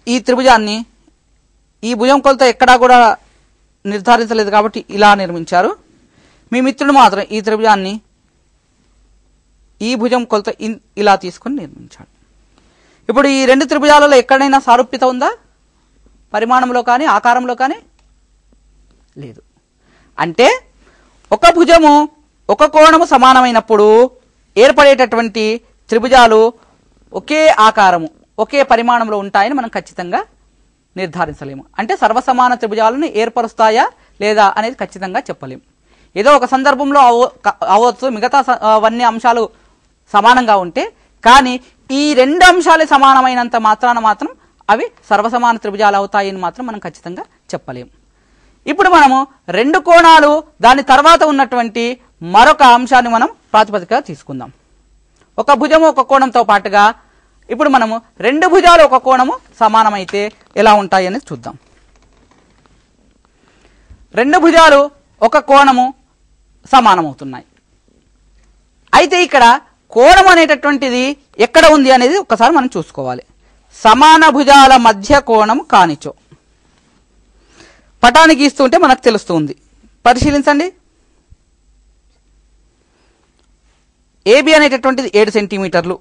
ఈ త్రిభుజాన్ని ఈ భుజం కొలత ఎక్కడా కూడా నిర్ధారించలేదు కాబట్టి ఇలా నిర్మించారు. మీ మిత్రుడు మాత్రం ఈ త్రిభుజాన్ని ఈ భుజం కొలత ఇలా తీసుకుని నిర్మించాడు. ఇప్పుడు ఈ 2 త్రిభుజాలలో ఎక్కడైనా సారూప్యత ఉందా? పరిమాణంలో కానీ ఆకారంలో కానీ లేదు. అంటే ఒక భుజము ఒక కోణము సమానమైనప్పుడు ఏర్పడేటటువంటి త్రిభుజాలు ఒకే ఆకారము ఒకే పరిమాణంలో ఉంటాయని మనం ఖచ్చితంగా నిర్ధారించలేము. అంటే సర్వసమాన త్రిభుజాలను ఏర్పరుస్తాయా లేదా అనేది ఖచ్చితంగా చెప్పలేము. ఏదో ఒక సందర్భంలో అవ్వచ్చు, మిగతా అవన్నీ అంశాలు సమానంగా ఉంటే, కానీ ఈ 2 అంశాలు సమానమైనంత మాత్రాన మాత్రం అవి సర్వసమాన త్రిభుజాలు అవుతాయని మాత్రం మనం ఖచ్చితంగా చెప్పలేము. ఇప్పుడు మనము 2 కోణాలు దాని తర్వాత ఉన్నటువంటి మరొక అంశాన్ని మనం ప్రాతిపదికగా తీసుకుందాం. ఒక భుజము ఒక కోణంతో పాటుగా ఇప్పుడు మనము 2 భుజాలు ఒక కోణము సమానమైతే ఎలా ఉంటాయి అనేది చూద్దాం. 2 భుజాలు ఒక కోణము సమానమవుతున్నాయి. అయితే ఇక్కడ కోణం అనేటటువంటిది ఎక్కడ ఉంది అనేది ఒక్కసారి మనం చూసుకోవాలి. సమాన భుజాల మధ్య కోణం కానిచో పటాన్ని గీస్తుంటే మనకు తెలుస్తుంది. పరిశీలించండి. ఏబి అనేటటువంటిది 7 సెంటీమీటర్లు,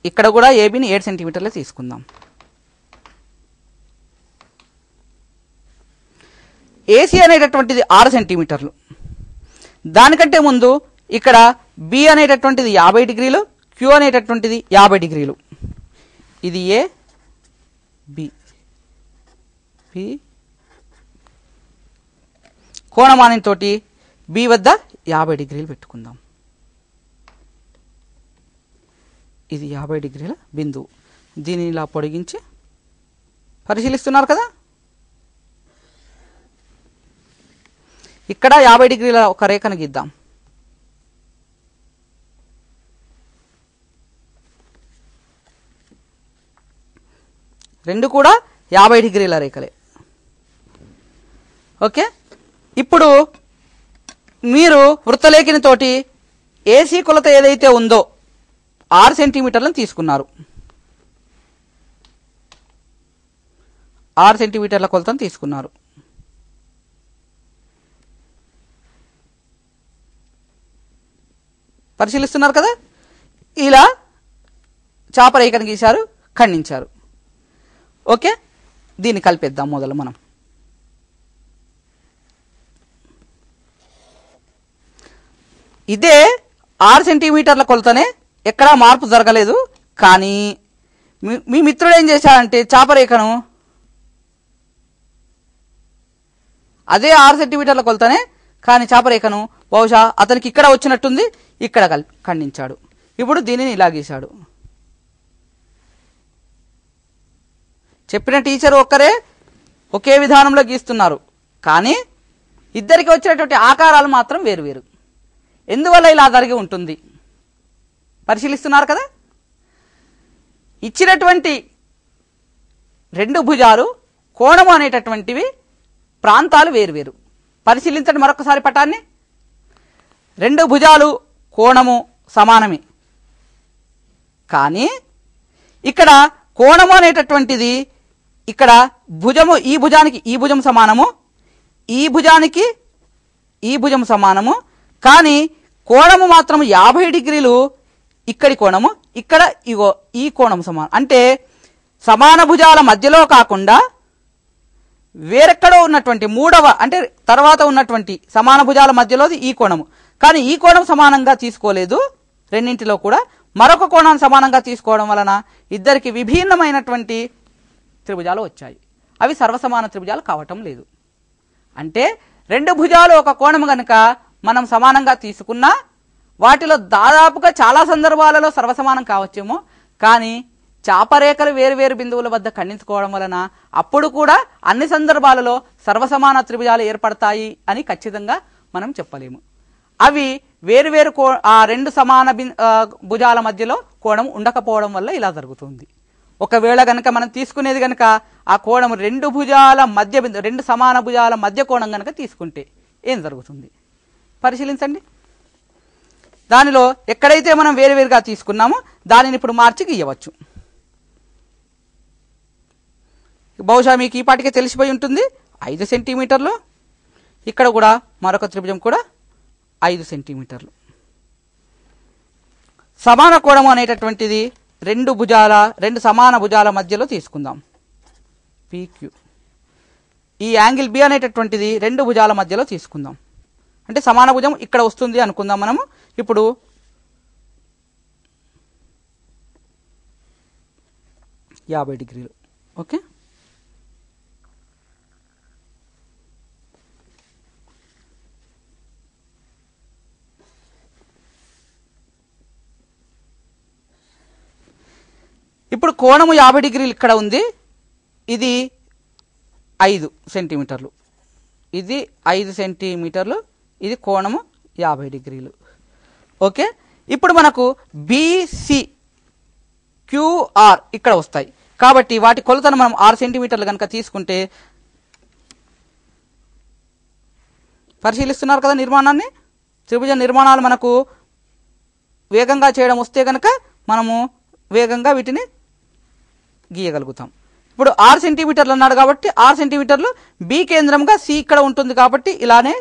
ఇక్కడ కూడా ఏబిని 7 సెంటీమీటర్లే తీసుకుందాం. ఏసీ అనేటటువంటిది 6 సెంటీమీటర్లు. దానికంటే ముందు ఇక్కడ బి అనేటటువంటిది 50 డిగ్రీలు, క్యూ అనేటటువంటిది 50 డిగ్రీలు. ఇది ఏ బి, బి కోణమానంతో బి వద్ద 50 డిగ్రీలు పెట్టుకుందాం. ఇది 50 డిగ్రీల బిందువు. దీనిని ఇలా పొడిగించి పరిశీలిస్తున్నారు కదా, ఇక్కడ 50 డిగ్రీల ఒక రేఖను గీద్దాం. రెండు కూడా 50 డిగ్రీల రేఖలే. ఓకే, ఇప్పుడు మీరు వృత్తలేఖిని తోటి ఏసీ కొలత ఏదైతే ఉందో 6 సెంటీమీటర్లను తీసుకున్నారు. 6 సెంటీమీటర్ల కొలతను తీసుకున్నారు. పరిశీలిస్తున్నారు కదా, ఇలా చాపరేఖను గీశారు, ఖండించారు. ఓకే, దీన్ని కలిపేద్దాం మొదలు మనం. ఇదే 6 సెంటీమీటర్ల కొలతనే, ఎక్కడా మార్పు జరగలేదు. కానీ మీ మిత్రుడు ఏం చేశాడంటే చాపరేఖను అదే 6 సెంటీమీటర్ల కొలతనే, కానీ చాపరేఖను బహుశా అతనికి ఇక్కడ వచ్చినట్టుంది, ఇక్కడ ఖండించాడు. ఇప్పుడు దీనిని ఇలా గీశాడు. చెప్పిన టీచర్ ఒక్కరే ఒకే విధానంలో గీస్తున్నారు, కానీ ఇద్దరికి వచ్చినటువంటి ఆకారాలు మాత్రం వేరువేరు. ఎందువల్ల ఇలా జరిగి ఉంటుంది పరిశీలిస్తున్నారు కదా. ఇచ్చినటువంటి రెండు భుజాలు కోణము అనేటటువంటివి ప్రాంతాలు వేరువేరు. పరిశీలించండి మరొకసారి పటాన్ని. రెండు భుజాలు కోణము సమానమే, కానీ ఇక్కడ కోణము అనేటటువంటిది ఇక్కడ భుజము, ఈ భుజానికి ఈ భుజం సమానము, ఈ భుజానికి ఈ భుజం సమానము, కానీ కోణము మాత్రం 50 డిగ్రీలు. ఇక్కడి కోణము ఇక్కడ ఇగో ఈ కోణం సమానం. అంటే సమాన భుజాల మధ్యలో కాకుండా వేరెక్కడో ఉన్నటువంటి మూడవ అంటే తర్వాత ఉన్నటువంటి సమాన భుజాల మధ్యలోది ఈ కోణము. కానీ ఈ కోణం సమానంగా తీసుకోలేదు రెండింటిలో కూడా. మరొక కోణాన్ని సమానంగా తీసుకోవడం వలన ఇద్దరికి విభిన్నమైనటువంటి త్రిభుజాలు వచ్చాయి. అవి సర్వసమాన త్రిభుజాలు కావటం లేదు. అంటే రెండు భుజాలు ఒక కోణము గనుక మనం సమానంగా తీసుకున్నా వాటిలో దాదాపుగా చాలా సందర్భాలలో సర్వసమానం కావచ్చేమో, కానీ చాపరేఖలు వేరు బిందువుల వద్ద ఖండించుకోవడం వలన అప్పుడు కూడా అన్ని సందర్భాలలో సర్వసమాన త్రిభుజాలు ఏర్పడతాయి అని ఖచ్చితంగా మనం చెప్పలేము. అవి వేరు ఆ రెండు సమాన భుజాల మధ్యలో కోణం ఉండకపోవడం వల్ల ఇలా జరుగుతుంది. ఒకవేళ గనక మనం తీసుకునేది గనక ఆ కోణం రెండు భుజాల మధ్య రెండు సమాన భుజాల మధ్య కోణం గనక తీసుకుంటే ఏం జరుగుతుంది పరిశీలించండి. దానిలో ఎక్కడైతే మనం వేరుగా తీసుకున్నామో దానిని ఇప్పుడు మార్చి గీయవచ్చు. బహుశా మీకు ఈ పాటికే తెలిసిపోయి ఉంటుంది 5 సెంటీమీటర్లు. ఇక్కడ కూడా మరొక త్రిభుజం కూడా 5 సెంటీమీటర్లు. సమాన కోణము అనేటటువంటిది రెండు సమాన భుజాల మధ్యలో తీసుకుందాం. PQ. ఈ యాంగిల్ B అనేటటువంటిది రెండు భుజాల మధ్యలో తీసుకుందాం. అంటే సమాన భుజం ఇక్కడ వస్తుంది అనుకుందాం మనము. ఇప్పుడు యాభై డిగ్రీలు. ఓకే, ఇప్పుడు కోణము 50 డిగ్రీలు ఇక్కడ ఉంది. ఇది 5 సెంటీమీటర్లు, ఇది 5 సెంటీమీటర్లు, ఇది కోణము 50 డిగ్రీలు. ఓకే, ఇప్పుడు మనకు BC QR ఇక్కడ వస్తాయి. కాబట్టి వాటి కొలతను మనం 6 సెంటీమీటర్లు కనుక తీసుకుంటే, పరిశీలిస్తున్నారు కదా నిర్మాణాన్ని. త్రిభుజ నిర్మాణాలు మనకు వేగంగా చేయడం వస్తే కనుక మనము వేగంగా వీటిని గీయగలుగుతాం. ఇప్పుడు 6 సెంటీమీటర్లు అన్నాడు కాబట్టి 6 సెంటీమీటర్లు, B కేంద్రంగా C ఇక్కడ ఉంటుంది కాబట్టి ఇలానే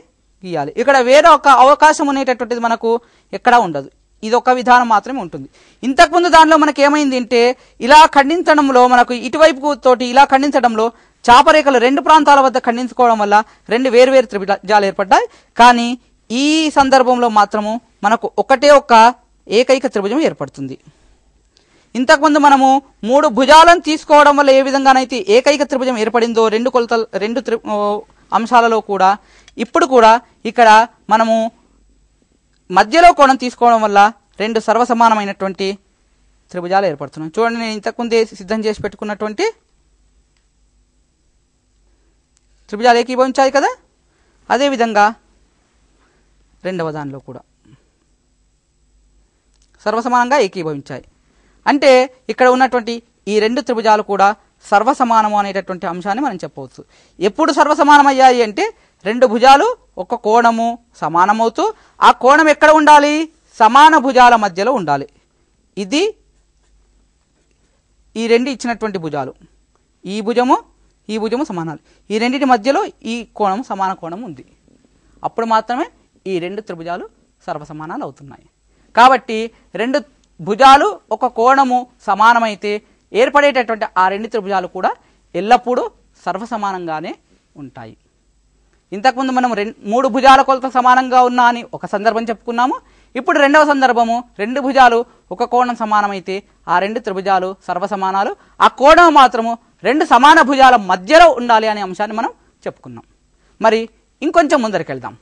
గీయాలి. ఇక్కడ వేరే ఒక అవకాశం అనేటటువంటిది మనకు ఎక్కడా ఉండదు. ఇది ఒక విధానం మాత్రమే ఉంటుంది. ఇంతకుముందు దానిలో మనకి ఏమైంది అంటే ఇలా ఖండించడంలో మనకు ఇటువైపు తోటి ఇలా ఖండించడంలో చాపరేఖలు రెండు ప్రాంతాల వద్ద ఖండించుకోవడం వల్ల రెండు వేరు త్రిభుజాలు ఏర్పడ్డాయి. కానీ ఈ సందర్భంలో మాత్రము మనకు ఒకటే ఒక ఏకైక త్రిభుజం ఏర్పడుతుంది. ఇంతకుముందు మనము 3 భుజాలను తీసుకోవడం వల్ల ఏ విధంగానైతే ఏకైక త్రిభుజం ఏర్పడిందో రెండు అంశాలలో కూడా ఇప్పుడు కూడా ఇక్కడ మనము మధ్యలో కోణం తీసుకోవడం వల్ల రెండు సర్వసమానమైనటువంటి త్రిభుజాలు ఏర్పడుతున్నాయి. చూడండి, నేను ఇంతకుముందే సిద్ధం చేసి పెట్టుకున్నటువంటి త్రిభుజాలు ఏకీభవించాయి కదా. అదేవిధంగా రెండవ దానిలో కూడా సర్వసమానంగా ఏకీభవించాయి. అంటే ఇక్కడ ఉన్నటువంటి ఈ రెండు త్రిభుజాలు కూడా సర్వసమానము అనేటటువంటి అంశాన్ని మనం చెప్పవచ్చు. ఎప్పుడు సర్వసమానమయ్యాయి అంటే రెండు భుజాలు ఒక కోణము సమానమవుతూ ఆ కోణం ఎక్కడ ఉండాలి? సమాన భుజాల మధ్యలో ఉండాలి. ఇది ఈ రెండు ఇచ్చినటువంటి భుజాలు, ఈ భుజము ఈ భుజము సమానాలు, ఈ రెండింటి మధ్యలో ఈ కోణం సమాన కోణం ఉంది. అప్పుడు మాత్రమే ఈ రెండు త్రిభుజాలు సర్వసమానాలు అవుతున్నాయి. కాబట్టి రెండు భుజాలు ఒక కోణము సమానమైతే ఏర్పడేటటువంటి ఆ రెండు త్రిభుజాలు కూడా ఎల్లప్పుడూ సర్వసమానంగానే ఉంటాయి. ఇంతకుముందు మనం మూడు భుజాల కొలత సమానంగా ఉన్నా అని ఒక సందర్భం చెప్పుకున్నాము. ఇప్పుడు రెండవ సందర్భము రెండు భుజాలు ఒక కోణం సమానమైతే ఆ రెండు త్రిభుజాలు సర్వసమానాలు, ఆ కోణం మాత్రము రెండు సమాన భుజాల మధ్యలో ఉండాలి అనే అంశాన్ని మనం చెప్పుకున్నాం. మరి ఇంకొంచెం ముందరికి వెళ్దాం.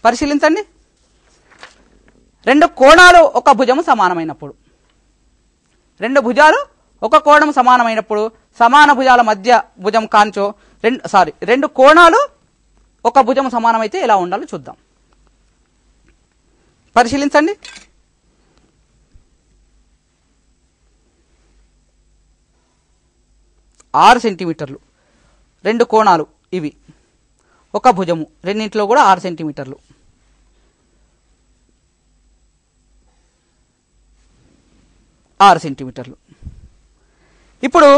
పరిశీలించండి. రెండు కోణాలు ఒక భుజము సమానమైనప్పుడు, రెండు భుజాలు ఒక కోణం సమానమైనప్పుడు సమాన భుజాల మధ్య భుజం కాంచో రెండు కోణాలు ఒక భుజం సమానమైతే ఎలా ఉండాలో చూద్దాం. పరిశీలించండి. ఆరు సెంటీమీటర్లు రెండు కోణాలు ఇవి, ఒక భుజము రెండింటిలో కూడా 6 సెంటీమీటర్లు. ఇప్పుడు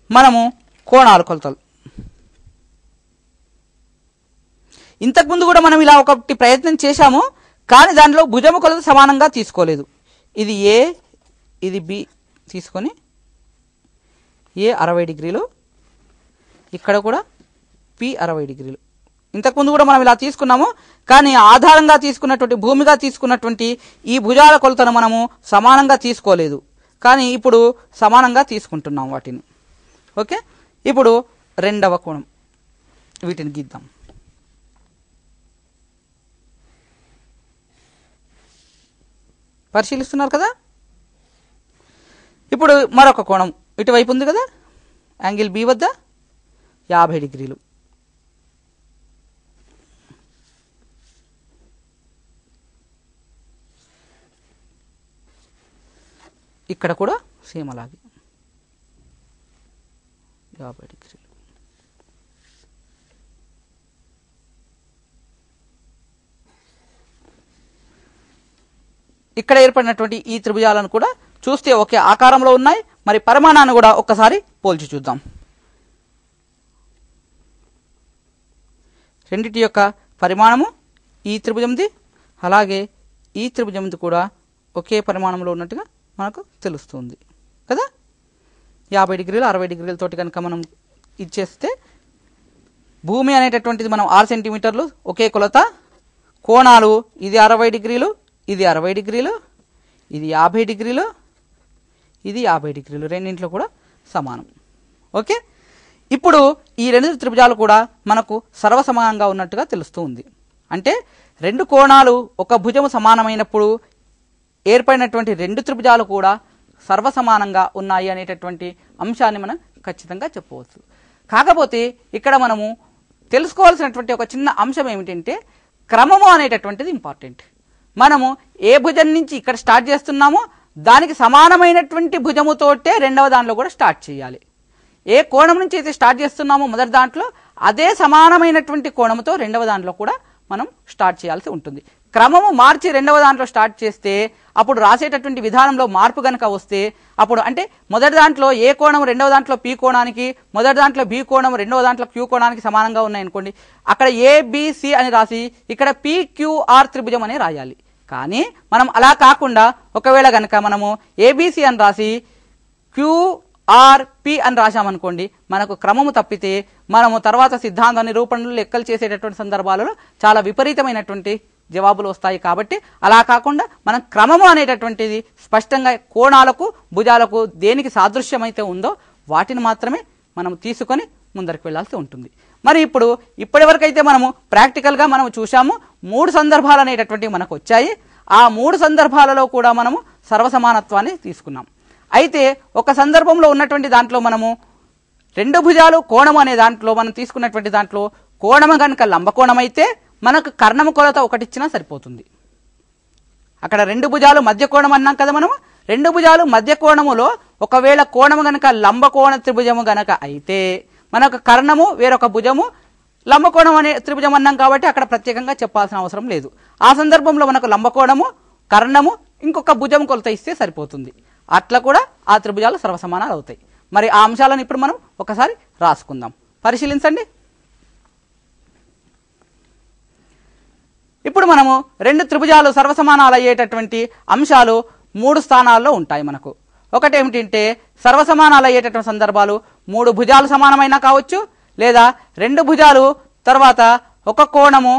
మనము కోణాలు కొలతలు, ఇంతకుముందు కూడా మనం ఇలా ఒకటి ప్రయత్నం చేశాము, కానీ దాంట్లో భుజము కొలత సమానంగా తీసుకోలేదు. ఇది ఏ, ఇది బి తీసుకొని ఏ 60 డిగ్రీలు, ఇక్కడ కూడా పి 60 డిగ్రీలు. ఇంతకుముందు కూడా మనం ఇలా తీసుకున్నాము, కానీ ఆధారంగా తీసుకున్నటువంటి భూమిగా తీసుకున్నటువంటి ఈ భుజాల కొలతను మనము సమానంగా తీసుకోలేదు, కానీ ఇప్పుడు సమానంగా తీసుకుంటున్నాం వాటిని. ఓకే, ఇప్పుడు రెండవ కోణం, వీటిని గీద్దాం. పరిశీలిస్తున్నారు కదా. ఇప్పుడు మరొక కోణం ఇటువైపు ఉంది కదా, యాంగిల్ బి వద్ద 50 డిగ్రీలు. ఇక్కడ కూడా సేమ్ అలాగే 50 డిగ్రీలు. ఇక్కడ ఏర్పడినటువంటి ఈ త్రిభుజాలను కూడా చూస్తే ఒకే ఆకారంలో ఉన్నాయి. మరి పరిమాణాన్ని కూడా ఒక్కసారి పోల్చి చూద్దాం. రెండిటి యొక్క పరిమాణము ఈ త్రిభుజంది అలాగే ఈ త్రిభుజంది కూడా ఒకే పరిమాణంలో ఉన్నట్టుగా మనకు తెలుస్తుంది కదా. 50 డిగ్రీలు 60 డిగ్రీలతోటి కనుక మనం ఇచ్చేస్తే భూమి అనేటటువంటిది మనం 6 సెంటీమీటర్లు ఒకే కొలత, కోణాలు ఇది 60 డిగ్రీలు, ఇది 60 డిగ్రీలు, ఇది 50 డిగ్రీలు, ఇది 50 డిగ్రీలు, రెండింటిలో కూడా సమానం. ఓకే, ఇప్పుడు ఈ రెండు త్రిభుజాలు కూడా మనకు సర్వసమానంగా ఉన్నట్టుగా తెలుస్తూ ఉంది. అంటే రెండు కోణాలు ఒక భుజము సమానమైనప్పుడు ఏర్పడినటువంటి రెండు త్రిభుజాలు కూడా సర్వసమానంగా ఉన్నాయి అనేటటువంటి అంశాన్ని మనం ఖచ్చితంగా చెప్పవచ్చు. కాకపోతే ఇక్కడ మనము తెలుసుకోవాల్సినటువంటి ఒక చిన్న అంశం ఏమిటంటే క్రమము అనేటటువంటిది ఇంపార్టెంట్. మనము ఏ భుజం నుంచి ఇక్కడ స్టార్ట్ చేస్తున్నామో దానికి సమానమైనటువంటి భుజముతోటే రెండవ దాంట్లో కూడా స్టార్ట్ చేయాలి. ఏ కోణం నుంచి అయితే స్టార్ట్ చేస్తున్నామో మొదటి దాంట్లో అదే సమానమైనటువంటి కోణముతో రెండవ దాంట్లో కూడా మనం స్టార్ట్ చేయాల్సి ఉంటుంది. క్రమము మార్చి రెండవ దాంట్లో స్టార్ట్ చేస్తే అప్పుడు రాసేటటువంటి విధానంలో మార్పు గనక వస్తే అప్పుడు అంటే మొదటి దాంట్లో ఏ కోణం రెండవ దాంట్లో పి కోణానికి, మొదటి దాంట్లో బి కోణం రెండవ దాంట్లో క్యూ కోణానికి సమానంగా ఉన్నాయనుకోండి, అక్కడ ఏబిసి అని రాసి ఇక్కడ పిక్యూఆర్ త్రిభుజం అని రాయాలి. కానీ మనం అలా కాకుండా ఒకవేళ గనక మనము ఏబిసి అని రాసి క్యూఆర్పి అని రాశామనుకోండి, మనకు క్రమము తప్పితే మనము తర్వాత సిద్ధాంత నిరూపణలు లెక్కలు చేసేటటువంటి సందర్భాలలో చాలా విపరీతమైనటువంటి జవాబులు వస్తాయి. కాబట్టి అలా కాకుండా మనం క్రమము అనేటటువంటిది స్పష్టంగా కోణాలకు భుజాలకు దేనికి సాదృశ్యమైతే ఉందో వాటిని మాత్రమే మనం తీసుకొని ముందరికి వెళ్లాల్సి ఉంటుంది. మరి ఇప్పటివరకైతే మనము ప్రాక్టికల్గా మనం చూసాము, 3 సందర్భాలు అనేటటువంటివి మనకు వచ్చాయి. ఆ 3 సందర్భాలలో కూడా మనము సర్వసమానత్వాన్ని తీసుకున్నాం. అయితే ఒక సందర్భంలో ఉన్నటువంటి దాంట్లో మనము రెండు భుజాలు కోణము అనే దాంట్లో మనం తీసుకున్నటువంటి దాంట్లో కోణము కనుక లంబకోణం అయితే మనకు కర్ణము కొలత ఒకటి ఇచ్చినా సరిపోతుంది. అక్కడ రెండు భుజాలు మధ్య కోణం అన్నాం కదా మనము, రెండు భుజాలు మధ్య కోణములో ఒకవేళ కోణము గనక లంబకోణ త్రిభుజము గనక అయితే మనకు కర్ణము వేరొక భుజము లంబకోణం అనే త్రిభుజం అన్నాం కాబట్టి అక్కడ ప్రత్యేకంగా చెప్పాల్సిన అవసరం లేదు. ఆ సందర్భంలో మనకు లంబకోణము కర్ణము ఇంకొక భుజం కొలత ఇస్తే సరిపోతుంది. అట్లా కూడా ఆ త్రిభుజాలు సర్వసమానాలు అవుతాయి. మరి ఆ అంశాలను ఇప్పుడు మనం ఒకసారి రాసుకుందాం. పరిశీలించండి. ఇప్పుడు మనము రెండు త్రిభుజాలు సర్వసమానాలు అయ్యేటటువంటి అంశాలు 3 స్థానాల్లో ఉంటాయి మనకు. ఒకటి ఏమిటంటే సర్వసమానాలు అయ్యేటటువంటి సందర్భాలు 3 భుజాలు సమానమైనా కావచ్చు, లేదా 2 భుజాలు తర్వాత ఒక కోణము,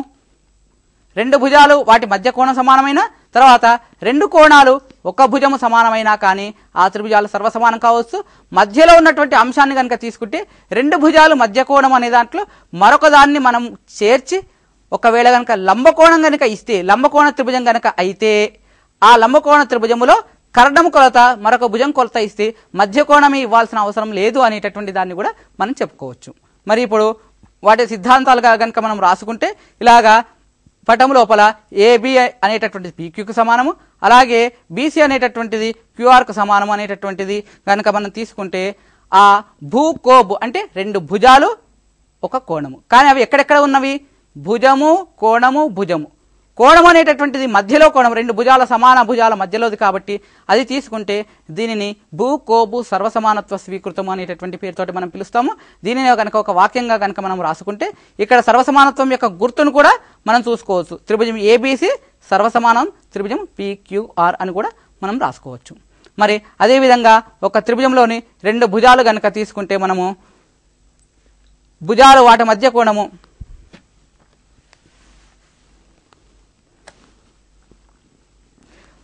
2 భుజాలు వాటి మధ్య కోణం సమానమైన తర్వాత 2 కోణాలు ఒక భుజము సమానమైనా కానీ ఆ త్రిభుజాలు సర్వసమానం కావచ్చు. మధ్యలో ఉన్నటువంటి అంశాన్ని కనుక తీసుకుంటే 2 భుజాలు మధ్య కోణం అనే దాంట్లో మరొక దాన్ని మనం చేర్చి ఒకవేళ కనుక లంబకోణం కనుక ఇస్తే, లంబకోణ త్రిభుజం కనుక అయితే ఆ లంబకోణ త్రిభుజములో కర్ణము కొలత మరొక భుజం కొలత ఇస్తే మధ్య కోణమే ఇవ్వాల్సిన అవసరం లేదు అనేటటువంటి దాన్ని కూడా మనం చెప్పుకోవచ్చు. మరి ఇప్పుడు వాటి సిద్ధాంతాలుగా కనుక మనం రాసుకుంటే ఇలాగా పటం లోపల ఏబి అనేటటువంటిది పీక్యూకు సమానము, అలాగే బీసీ అనేటటువంటిది క్యూఆర్కు సమానము అనేటటువంటిది కనుక మనం తీసుకుంటే ఆ భూకోబు అంటే 2 భుజాలు ఒక కోణము. కానీ అవి ఎక్కడెక్కడ ఉన్నవి? భుజము కోణము భుజము. కోణం అనేటటువంటిది మధ్యలో కోణం, 2 భుజాల సమాన భుజాల మధ్యలోది కాబట్టి అది తీసుకుంటే దీనిని భూకోబు సర్వసమానత్వ స్వీకృతం అనేటటువంటి పేరుతోటి మనం పిలుస్తాము. దీనిని కనుక ఒక వాక్యంగా కనుక మనం రాసుకుంటే ఇక్కడ సర్వసమానత్వం యొక్క గుర్తును కూడా మనం చూసుకోవచ్చు. త్రిభుజం ఏబీసీ సర్వసమానం త్రిభుజం పీక్యూఆర్ అని కూడా మనం రాసుకోవచ్చు. మరి అదేవిధంగా ఒక త్రిభుజంలోని 2 భుజాలు కనుక తీసుకుంటే మనము భుజాలు వాటి మధ్య కోణము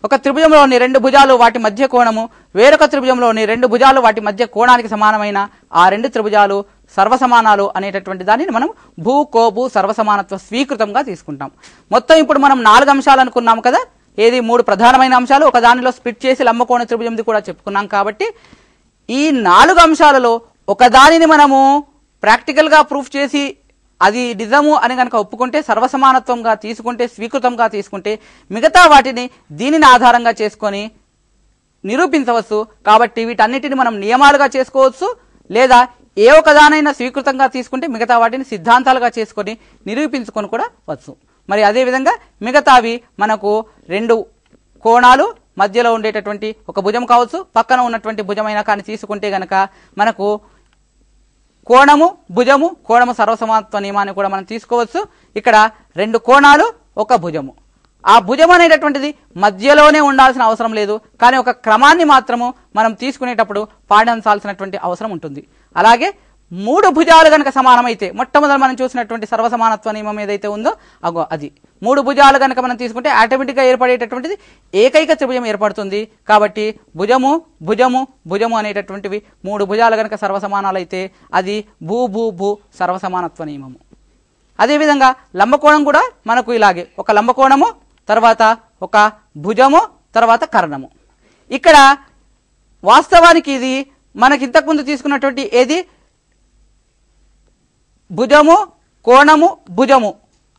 ఒక త్రిభుజంలోని 2 భుజాలు వాటి మధ్య కోణము వేరొక త్రిభుజంలోని 2 భుజాలు వాటి మధ్య కోణానికి సమానమైన ఆ 2 త్రిభుజాలు సర్వసమానాలు అనేటటువంటి దానిని మనం భూకోబు సర్వసమానత్వ స్వీకృతంగా తీసుకుంటాం. మొత్తం ఇప్పుడు మనం 4 అంశాలు అనుకున్నాం కదా. ఏది 3 ప్రధానమైన అంశాలు, ఒక దానిలో స్ప్లిట్ చేసి లంబకోణ త్రిభుజంది కూడా చెప్పుకున్నాం. కాబట్టి ఈ 4 అంశాలలో ఒక దానిని మనము ప్రాక్టికల్గా ప్రూఫ్ చేసి అది నిజము అని కనుక ఒప్పుకుంటే సర్వసమానత్వంగా తీసుకుంటే స్వీకృతంగా తీసుకుంటే మిగతా వాటిని దీనిని ఆధారంగా చేసుకొని నిరూపించవచ్చు. కాబట్టి వీటన్నిటిని మనం నియమాలుగా చేసుకోవచ్చు, లేదా ఏ ఒకదానైనా స్వీకృతంగా తీసుకుంటే మిగతా వాటిని సిద్ధాంతాలుగా చేసుకొని నిరూపించుకొని కూడా వచ్చు. మరి అదేవిధంగా మిగతావి మనకు 2 కోణాలు మధ్యలో ఉండేటటువంటి ఒక భుజం కావచ్చు, పక్కన ఉన్నటువంటి భుజమైనా కానీ తీసుకుంటే గనక మనకు కోణము భుజము కోణము సర్వసమానత్వ నియమాన్ని కూడా మనం తీసుకోవచ్చు. ఇక్కడ 2 కోణాలు ఒక భుజము, ఆ భుజం అనేటటువంటిది మధ్యలోనే ఉండాల్సిన అవసరం లేదు, కానీ ఒక క్రమాన్ని మాత్రము మనం తీసుకునేటప్పుడు పాటించాల్సినటువంటి అవసరం ఉంటుంది. అలాగే 3 భుజాలు కనుక సమానమైతే మొట్టమొదటి మనం చూసినటువంటి సర్వసమానత్వ నియమం ఏదైతే ఉందో అగో అది 3 భుజాలు కనుక మనం తీసుకుంటే ఆటోమేటిక్గా ఏర్పడేటటువంటిది ఏకైక త్రిభుజం ఏర్పడుతుంది. కాబట్టి భుజము భుజము భుజము అనేటటువంటివి 3 భుజాలు కనుక సర్వసమానాలైతే అది భూ భూ భూ సర్వసమానత్వ నియమము. అదేవిధంగా లంబకోణం కూడా మనకు ఇలాగే ఒక లంబకోణము తర్వాత ఒక భుజము తర్వాత కర్ణము. ఇక్కడ వాస్తవానికి ఇది మనకి ఇంతకుముందు తీసుకున్నటువంటి ఏది భుజము కోణము భుజము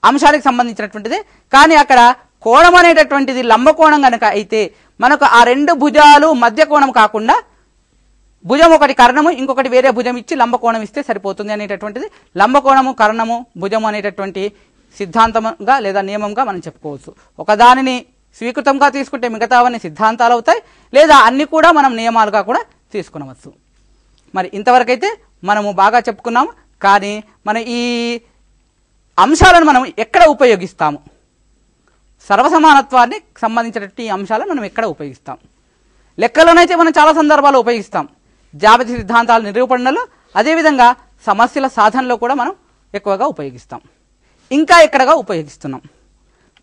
అంశానికి సంబంధించినటువంటిది. కానీ అక్కడ కోణం అనేటటువంటిది లంబకోణం కనుక అయితే మనకు ఆ 2 భుజాలు మధ్య కోణం కాకుండా భుజం ఒకటి కర్ణము ఇంకొకటి వేరే భుజం ఇచ్చి లంబకోణం ఇస్తే సరిపోతుంది అనేటటువంటిది లంబకోణము కర్ణము భుజము అనేటటువంటి సిద్ధాంతంగా లేదా నియమంగా మనం చెప్పుకోవచ్చు. ఒకదానిని స్వీకృతంగా తీసుకుంటే మిగతావన్నీ సిద్ధాంతాలు అవుతాయి, లేదా అన్ని కూడా మనం నియమాలుగా కూడా తీసుకునవచ్చు. మరి ఇంతవరకైతే మనము బాగా చెప్పుకున్నాము. కానీ మన ఈ అంశాలను మనం ఎక్కడ ఉపయోగిస్తాము? సర్వసమానత్వాన్ని సంబంధించినటువంటి ఈ అంశాలను మనం ఎక్కడ ఉపయోగిస్తాం? లెక్కలోనైతే మనం చాలా సందర్భాల్లో ఉపయోగిస్తాం, జ్యామితి సిద్ధాంతాల నిరూపణలో, అదేవిధంగా సమస్యల సాధనలో కూడా మనం ఎక్కువగా ఉపయోగిస్తాం. ఇంకా ఎక్కడగా ఉపయోగిస్తున్నాం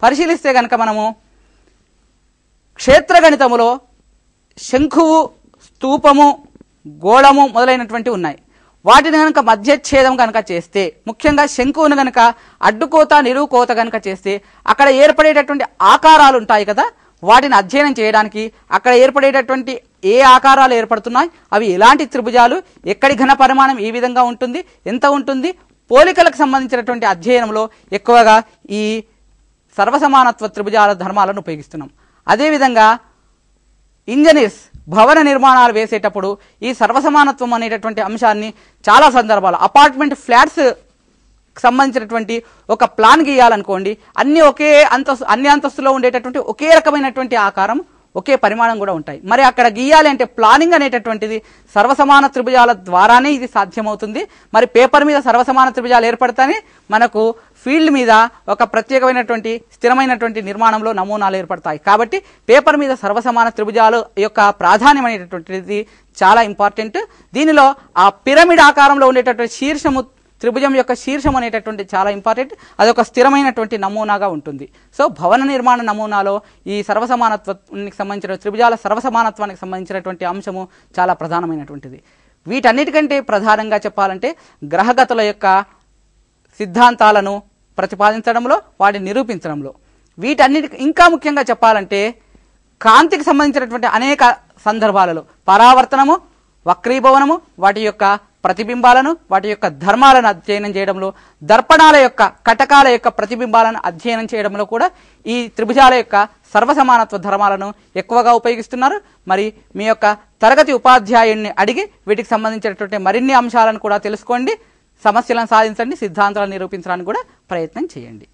పరిశీలిస్తే కనుక మనము క్షేత్రగణితములో శంఖువు స్తూపము గోళము మొదలైనటువంటి ఉన్నాయి. వాటిని కనుక మధ్యఛేదం కనుక చేస్తే, ముఖ్యంగా శంకువును కనుక అడ్డుకోత నిలువుకోత కనుక చేస్తే అక్కడ ఏర్పడేటటువంటి ఆకారాలు ఉంటాయి కదా, వాటిని అధ్యయనం చేయడానికి అక్కడ ఏర్పడేటటువంటి ఏ ఆకారాలు ఏర్పడుతున్నాయి, అవి ఎలాంటి త్రిభుజాలు, ఎక్కడి ఘన పరిమాణం ఏ విధంగా ఉంటుంది, ఎంత ఉంటుంది, పోలికలకు సంబంధించినటువంటి అధ్యయనంలో ఎక్కువగా ఈ సర్వసమానత్వ త్రిభుజాల ధర్మాలను ఉపయోగిస్తున్నాం. అదేవిధంగా ఇంజనీర్స్ భవన నిర్మాణాలు వేసేటప్పుడు ఈ సర్వసమానత్వం అనేటటువంటి అంశాన్ని చాలా సందర్భాలు అపార్ట్మెంట్ ఫ్లాట్స్ సంబంధించినటువంటి ఒక ప్లాన్ గీయాలనుకోండి, అన్ని అంతస్తులో ఉండేటటువంటి ఒకే రకమైనటువంటి ఆకారం ఒకే పరిమాణం కూడా ఉంటాయి. మరి అక్కడ గీయాలి అంటే ప్లానింగ్ అనేటటువంటిది సర్వసమాన త్రిభుజాల ద్వారానే ఇది సాధ్యమవుతుంది. మరి పేపర్ మీద సర్వసమాన త్రిభుజాలు ఏర్పడతానే మనకు ఫీల్డ్ మీద ఒక ప్రత్యేకమైనటువంటి స్థిరమైనటువంటి నిర్మాణంలో నమూనాలు ఏర్పడతాయి. కాబట్టి పేపర్ మీద సర్వసమాన త్రిభుజాలు యొక్క ప్రాధాన్యం అనేటటువంటిది చాలా ఇంపార్టెంట్. దీనిలో ఆ పిరమిడ్ ఆకారంలో ఉండేటటువంటి శీర్షము, త్రిభుజం యొక్క శీర్షం అనేటటువంటి చాలా ఇంపార్టెంట్. అదొక స్థిరమైనటువంటి నమూనాగా ఉంటుంది. సో భవన నిర్మాణ నమూనాలో ఈ సర్వసమానత్వానికి సంబంధించిన త్రిభుజాల సర్వసమానత్వానికి సంబంధించినటువంటి అంశము చాలా ప్రధానమైనటువంటిది. వీటన్నిటికంటే ప్రధానంగా చెప్పాలంటే గ్రహగతుల యొక్క సిద్ధాంతాలను ప్రతిపాదించడంలో, వాటిని నిరూపించడంలో, వీటన్నిటి ఇంకా ముఖ్యంగా చెప్పాలంటే కాంతికి సంబంధించినటువంటి అనేక సందర్భాలలో పరావర్తనము, వక్రీభవనము, వాటి యొక్క ప్రతిబింబాలను, వాటి యొక్క ధర్మాలను అధ్యయనం చేయడంలో, దర్పణాల యొక్క కటకాల యొక్క ప్రతిబింబాలను అధ్యయనం చేయడంలో కూడా ఈ త్రిభుజాల యొక్క సర్వసమానత్వ ధర్మాలను ఎక్కువగా ఉపయోగిస్తున్నారు. మరి మీ యొక్క తరగతి ఉపాధ్యాయుడిని అడిగి వీటికి సంబంధించినటువంటి మరిన్ని అంశాలను కూడా తెలుసుకోండి, సమస్యలను సాధించండి, సిద్ధాంతాలను నిరూపించడానికి కూడా ప్రయత్నం చేయండి.